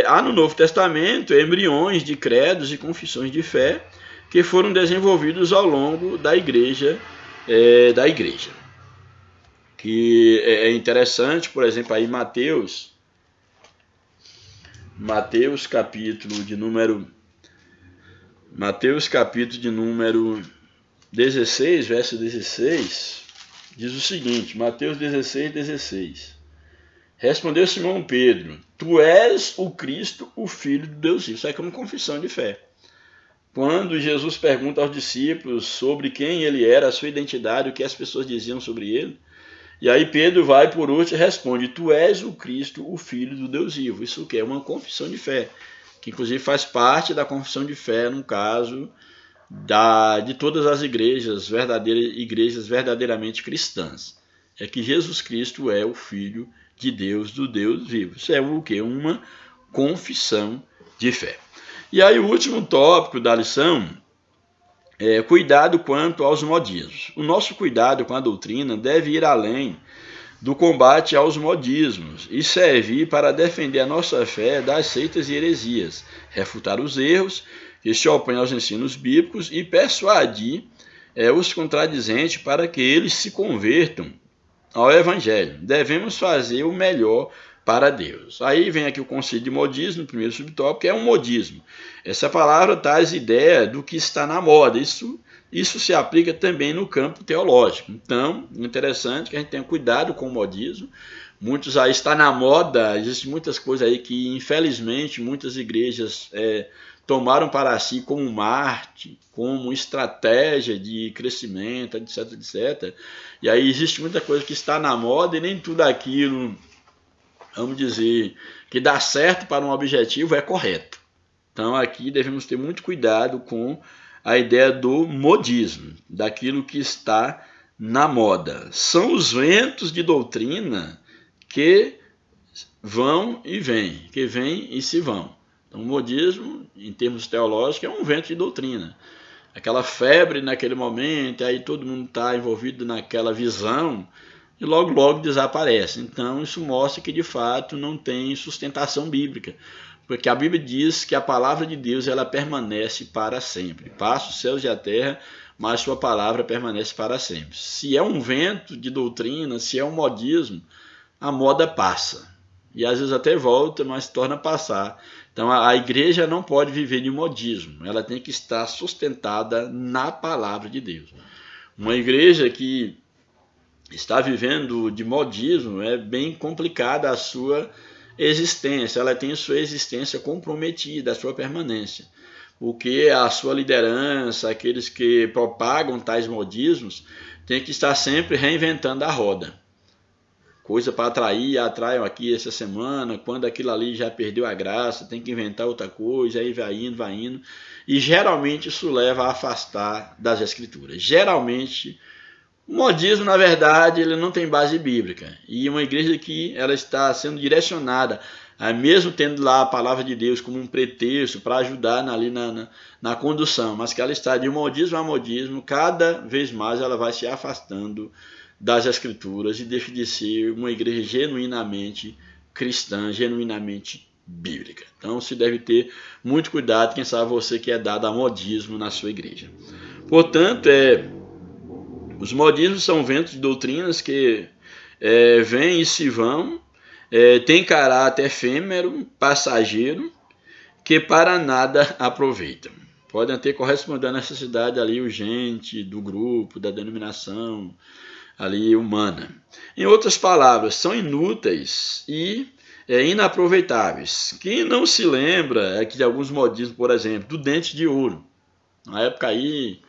Há no Novo Testamento embriões de credos e confissões de fé que foram desenvolvidos ao longo da igreja, que é interessante, por exemplo, aí Mateus capítulo de número 16, verso 16, diz o seguinte, Mateus 16. Respondeu Simão Pedro, tu és o Cristo, o Filho de Deus vivo. Isso aqui é uma confissão de fé. Quando Jesus pergunta aos discípulos sobre quem ele era, a sua identidade, o que as pessoas diziam sobre ele, e aí Pedro vai por último e responde, tu és o Cristo, o Filho do Deus vivo. Isso que é uma confissão de fé, que inclusive faz parte da confissão de fé, no caso de todas as igrejas verdadeiramente cristãs. É que Jesus Cristo é o Filho de Deus, do Deus vivo. Isso é o quê? Uma confissão de fé. E aí o último tópico da lição é cuidado quanto aos modismos. O nosso cuidado com a doutrina deve ir além do combate aos modismos e servir para defender a nossa fé das seitas e heresias, refutar os erros que se opõem aos ensinos bíblicos e persuadir os contradizentes para que eles se convertam ao Evangelho. Devemos fazer o melhor para Deus. Aí vem aqui o conceito de modismo, o primeiro subtópico, que é um modismo. Essa palavra traz ideia do que está na moda. Isso se aplica também no campo teológico. Então, interessante que a gente tenha cuidado com o modismo. Muitos aí está na moda, existem muitas coisas aí que, infelizmente, muitas igrejas tomaram para si como marketing, como estratégia de crescimento, etc, etc. E aí existe muita coisa que está na moda e nem tudo aquilo, vamos dizer, que dá certo para um objetivo é correto. Então aqui devemos ter muito cuidado com a ideia do modismo, daquilo que está na moda. São os ventos de doutrina que vão e vêm, que vêm e se vão. Então, o modismo, em termos teológicos, é um vento de doutrina. Aquela febre naquele momento, aí todo mundo está envolvido naquela visão e logo desaparece. Então, isso mostra que, de fato, não tem sustentação bíblica. Porque a Bíblia diz que a palavra de Deus ela permanece para sempre. Passa os céus e a terra, mas sua palavra permanece para sempre. Se é um vento de doutrina, se é um modismo, a moda passa. E às vezes até volta, mas torna a passar. Então a igreja não pode viver de modismo. Ela tem que estar sustentada na palavra de Deus. Uma igreja que está vivendo de modismo é bem complicada a sua existência. Ela tem a sua existência comprometida, a sua permanência. Porque a sua liderança, aqueles que propagam tais modismos, tem que estar sempre reinventando a roda. Coisa para atrair, atraiam aqui essa semana, quando aquilo ali já perdeu a graça, tem que inventar outra coisa, aí vai indo. E geralmente isso leva a afastar das escrituras. Geralmente, o modismo, na verdade, ele não tem base bíblica. E uma igreja que ela está sendo direcionada, mesmo tendo lá a palavra de Deus como um pretexto para ajudar ali na condução, mas que ela está de modismo a modismo, cada vez mais ela vai se afastando das escrituras e deixa de ser uma igreja genuinamente cristã, genuinamente bíblica. Então se deve ter muito cuidado, quem sabe você que é dado a modismo na sua igreja. Portanto, os modismos são ventos de doutrinas que vêm e se vão, tem caráter efêmero, passageiro, que para nada aproveitam. Podem até corresponder à necessidade ali urgente do grupo, da denominação ali humana. Em outras palavras, são inúteis e inaproveitáveis. Quem não se lembra aqui de alguns modismos, por exemplo, do dente de ouro. Na época aí,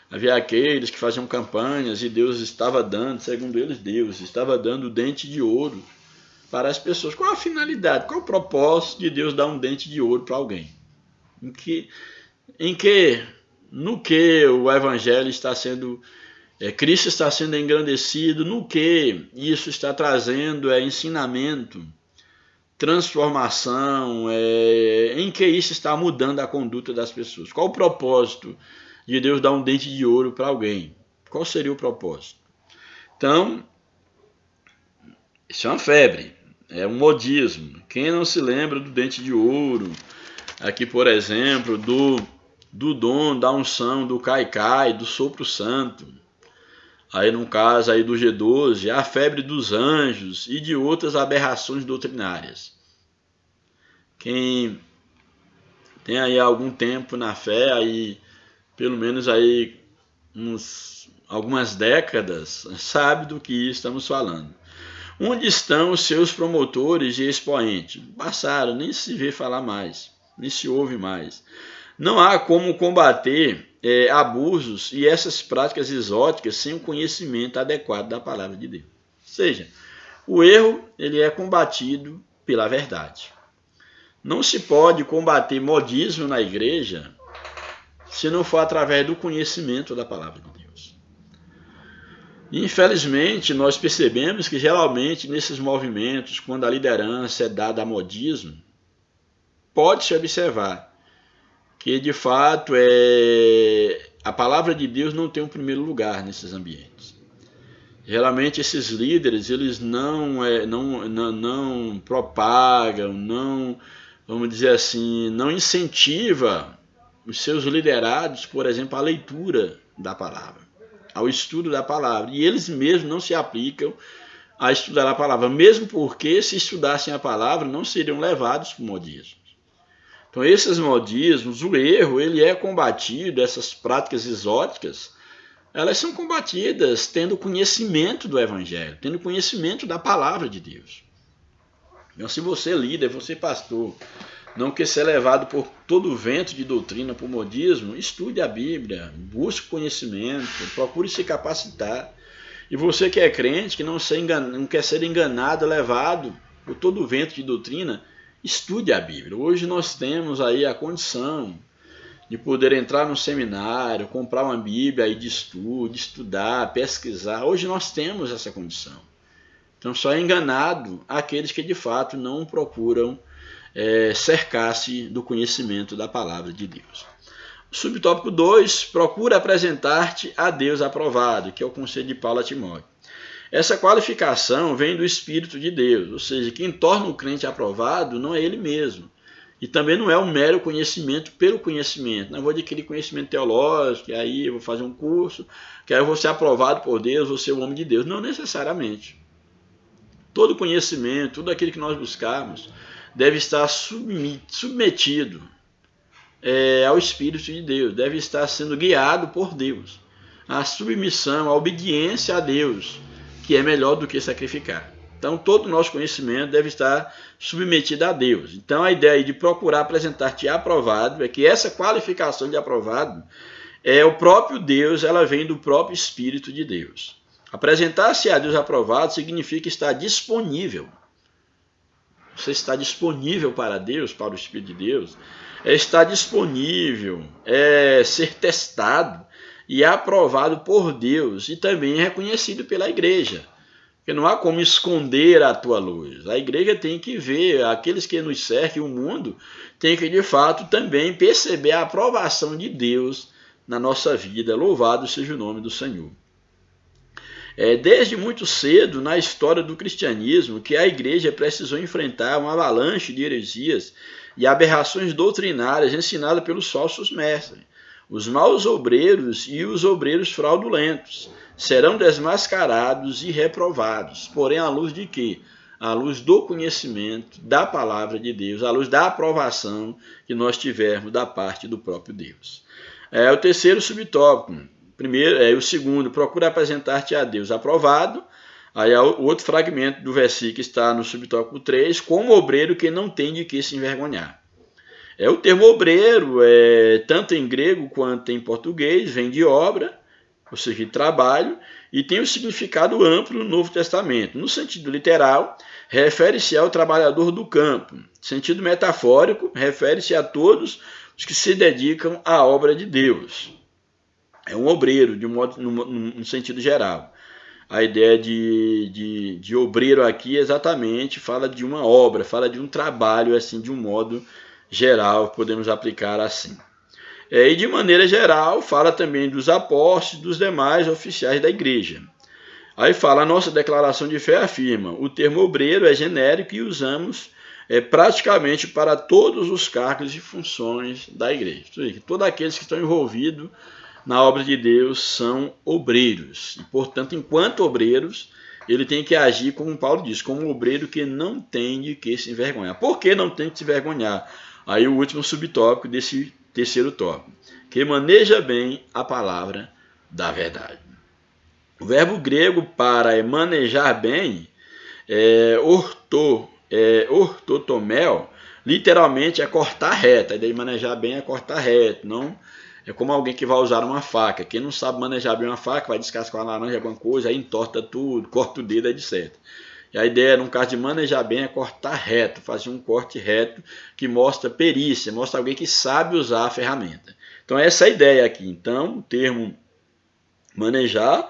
havia aqueles que faziam campanhas e Deus estava dando, segundo eles, Deus estava dando o dente de ouro para as pessoas. Qual a finalidade? Qual o propósito de Deus dar um dente de ouro para alguém? No que o evangelho está sendo Cristo está sendo engrandecido, no que isso está trazendo ensinamento, transformação, em que isso está mudando a conduta das pessoas. Qual o propósito de Deus dar um dente de ouro para alguém? Qual seria o propósito? Então, isso é uma febre, é um modismo. Quem não se lembra do dente de ouro? Aqui, por exemplo, do dom, da unção, do cai-cai, do sopro santo. Aí no caso aí do G12, a febre dos anjos e de outras aberrações doutrinárias. Quem tem aí algum tempo na fé, aí pelo menos aí algumas décadas, sabe do que estamos falando. Onde estão os seus promotores e expoentes? Passaram, nem se vê falar mais, nem se ouve mais. Não há como combater abusos e essas práticas exóticas sem o conhecimento adequado da palavra de Deus. Ou seja, o erro ele é combatido pela verdade. Não se pode combater modismo na igreja se não for através do conhecimento da palavra de Deus. Infelizmente, nós percebemos que geralmente nesses movimentos, quando a liderança é dada a modismo, pode-se observar que de fato a palavra de Deus não tem um primeiro lugar nesses ambientes. Geralmente esses líderes, eles não propagam, não, vamos dizer assim, não incentivam os seus liderados, por exemplo, à leitura da palavra, ao estudo da palavra. E eles mesmos não se aplicam a estudar a palavra, mesmo porque se estudassem a palavra não seriam levados por modismos. Então esses modismos, o erro, ele é combatido, essas práticas exóticas, elas são combatidas tendo conhecimento do Evangelho, tendo conhecimento da palavra de Deus. Então, se você líder, você pastor, não quer ser levado por todo o vento de doutrina, por modismo, estude a Bíblia, busque conhecimento, procure se capacitar. E você que é crente, que não quer ser enganado, levado por todo o vento de doutrina, estude a Bíblia. Hoje nós temos aí a condição de poder entrar no seminário, comprar uma Bíblia aí de estudo, estudar, pesquisar. Hoje nós temos essa condição. Então só é enganado aqueles que de fato não procuram cercar-se do conhecimento da palavra de Deus. Subtópico 2, procura apresentar-te a Deus aprovado, que é o conselho de Paulo a Timóteo. Essa qualificação vem do Espírito de Deus, ou seja, quem torna o crente aprovado não é ele mesmo. E também não é um mero conhecimento pelo conhecimento. Não vou adquirir conhecimento teológico, e aí eu vou fazer um curso, que aí eu vou ser aprovado por Deus, vou ser o homem de Deus. Não necessariamente. Todo conhecimento, tudo aquilo que nós buscarmos, deve estar submetido ao Espírito de Deus, deve estar sendo guiado por Deus. A submissão, a obediência a Deus, que é melhor do que sacrificar. Então, todo o nosso conhecimento deve estar submetido a Deus. Então, a ideia de procurar apresentar-te aprovado é que essa qualificação de aprovado é o próprio Deus, ela vem do próprio Espírito de Deus. Apresentar-se a Deus aprovado significa estar disponível. Você está disponível para Deus, para o Espírito de Deus, é estar disponível, é ser testado e aprovado por Deus e também reconhecido pela igreja. Porque não há como esconder a tua luz. A igreja tem que ver, aqueles que nos cercam, o mundo, tem que de fato também perceber a aprovação de Deus na nossa vida. Louvado seja o nome do Senhor. Desde muito cedo na história do cristianismo que a igreja precisou enfrentar uma avalanche de heresias e aberrações doutrinárias ensinadas pelos falsos mestres. Os maus obreiros e os obreiros fraudulentos serão desmascarados e reprovados. Porém, à luz de quê? À luz do conhecimento da palavra de Deus, à luz da aprovação que nós tivermos da parte do próprio Deus. O terceiro subtópico. O segundo, procura apresentar-te a Deus aprovado. Aí o outro fragmento do versículo está no subtópico 3, como obreiro que não tem de que se envergonhar. O termo obreiro, tanto em grego quanto em português, vem de obra, ou seja, de trabalho, e tem um significado amplo no Novo Testamento. No sentido literal, refere-se ao trabalhador do campo. No sentido metafórico, refere-se a todos os que se dedicam à obra de Deus. É um obreiro, no sentido geral. A ideia de obreiro aqui exatamente fala de uma obra, fala de um trabalho, assim, de um modo geral, podemos aplicar assim. E de maneira geral, fala também dos apóstolos, dos demais oficiais da igreja. Aí fala, a nossa declaração de fé afirma, o termo obreiro é genérico e usamos praticamente para todos os cargos e funções da igreja. Todos aqueles que estão envolvidos na obra de Deus são obreiros. E, portanto, enquanto obreiros, ele tem que agir, como Paulo diz, como um obreiro que não tem de que se envergonhar. Por que não tem de se envergonhar? Aí o último subtópico desse terceiro tópico, que maneja bem a palavra da verdade. O verbo grego para manejar bem ortotomel, literalmente é cortar reto. A ideia de manejar bem é cortar reto, não é como alguém que vai usar uma faca. Quem não sabe manejar bem uma faca, vai descascar uma laranja, alguma coisa, aí entorta tudo, corta o dedo, etc. E a ideia, no caso de manejar bem, é cortar reto, fazer um corte reto que mostra perícia, mostra alguém que sabe usar a ferramenta. Então, essa é a ideia aqui. Então, o termo manejar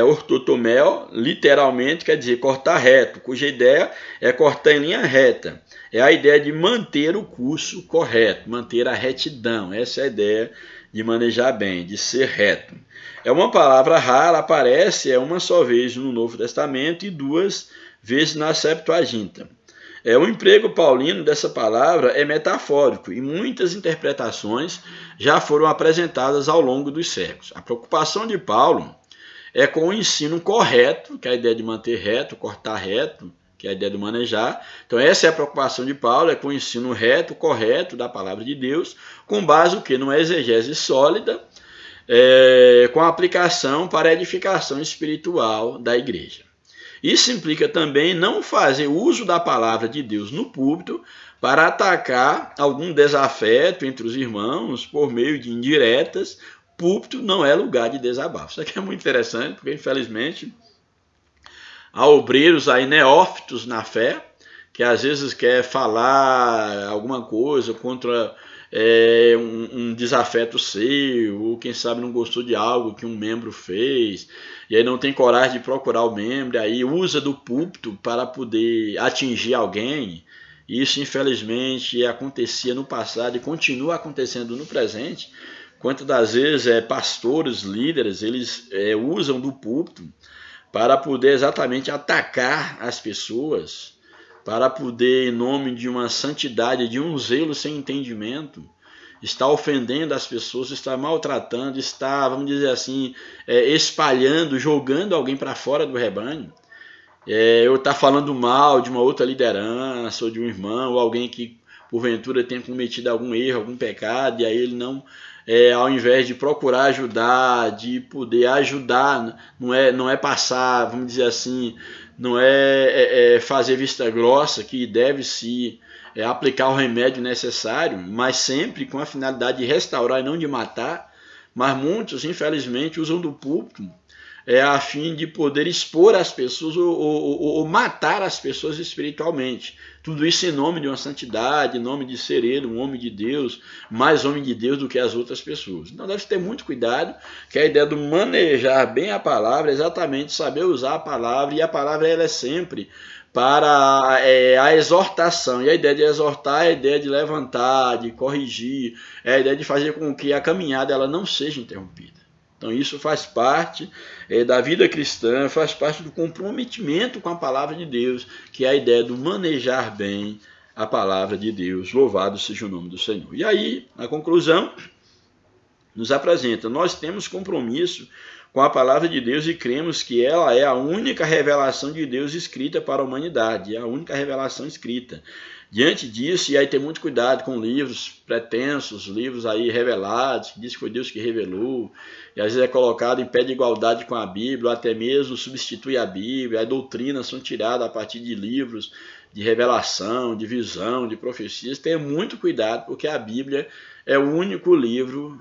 ortotomel, literalmente quer dizer cortar reto, cuja ideia é cortar em linha reta. É a ideia de manter o curso correto, manter a retidão. Essa é a ideia de manejar bem, de ser reto. É uma palavra rara, aparece uma só vez no Novo Testamento e 2 vezes na Septuaginta. O emprego paulino dessa palavra é metafórico e muitas interpretações já foram apresentadas ao longo dos séculos. A preocupação de Paulo é com o ensino correto, que é a ideia de manter reto, cortar reto, que é a ideia de manejar. Então essa é a preocupação de Paulo, é com o ensino reto, correto da palavra de Deus, com base o quê? Numa exegese sólida, com aplicação para a edificação espiritual da igreja. Isso implica também não fazer uso da palavra de Deus no púlpito para atacar algum desafeto entre os irmãos por meio de indiretas. Púlpito não é lugar de desabafo. Isso aqui é muito interessante, porque infelizmente há obreiros aí neófitos na fé, que às vezes quer falar alguma coisa contra um desafeto seu, ou quem sabe não gostou de algo que um membro fez, e aí não tem coragem de procurar o membro, aí usa do púlpito para poder atingir alguém. Isso infelizmente acontecia no passado e continua acontecendo no presente. Quantas das vezes pastores, líderes, eles usam do púlpito para poder exatamente atacar as pessoas, para poder, em nome de uma santidade, de um zelo sem entendimento, está ofendendo as pessoas, está maltratando, está, vamos dizer assim, espalhando, jogando alguém para fora do rebanho. Eu estou falando mal de uma outra liderança, ou de um irmão, ou alguém que porventura tenha cometido algum erro, algum pecado, e aí ele não, ao invés de procurar ajudar, de poder ajudar, não é passar, vamos dizer assim, não é fazer vista grossa, que deve-se aplicar o remédio necessário, mas sempre com a finalidade de restaurar e não de matar. Mas muitos, infelizmente, usam do púlpito a fim de poder expor as pessoas ou matar as pessoas espiritualmente. Tudo isso em nome de uma santidade, em nome de ser ele um homem de Deus, mais homem de Deus do que as outras pessoas. Então deve ter muito cuidado, que a ideia do manejar bem a palavra é exatamente saber usar a palavra, e a palavra ela é sempre para a exortação. E a ideia de exortar é a ideia de levantar, de corrigir, é a ideia de fazer com que a caminhada ela não seja interrompida. Então isso faz parte da vida cristã, faz parte do comprometimento com a palavra de Deus, que é a ideia do manejar bem a palavra de Deus. Louvado seja o nome do Senhor. E aí, a conclusão nos apresenta: nós temos compromisso com a palavra de Deus e cremos que ela é a única revelação de Deus escrita para a humanidade, é a única revelação escrita. Diante disso, e aí tem muito cuidado com livros pretensos, livros aí revelados, que diz que foi Deus que revelou, e às vezes é colocado em pé de igualdade com a Bíblia, ou até mesmo substitui a Bíblia, as doutrinas são tiradas a partir de livros de revelação, de visão, de profecias. Tenha muito cuidado, porque a Bíblia é o único livro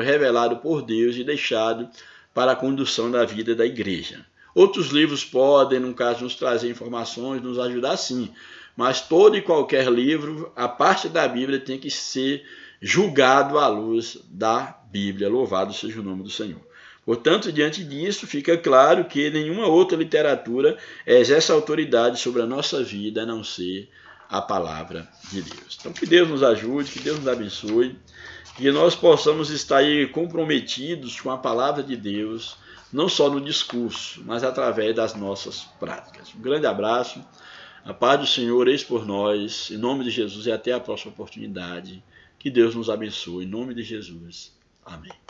revelado por Deus e deixado para a condução da vida da igreja. Outros livros podem, no caso, nos trazer informações, nos ajudar sim, mas todo e qualquer livro, a parte da Bíblia, tem que ser julgado à luz da Bíblia. Louvado seja o nome do Senhor. Portanto, diante disso, fica claro que nenhuma outra literatura exerce autoridade sobre a nossa vida, a não ser a palavra de Deus. Então, que Deus nos ajude, que Deus nos abençoe, que nós possamos estar aí comprometidos com a palavra de Deus, não só no discurso, mas através das nossas práticas. Um grande abraço. A paz do Senhor, eis por nós, em nome de Jesus, e até a próxima oportunidade. Que Deus nos abençoe, em nome de Jesus. Amém.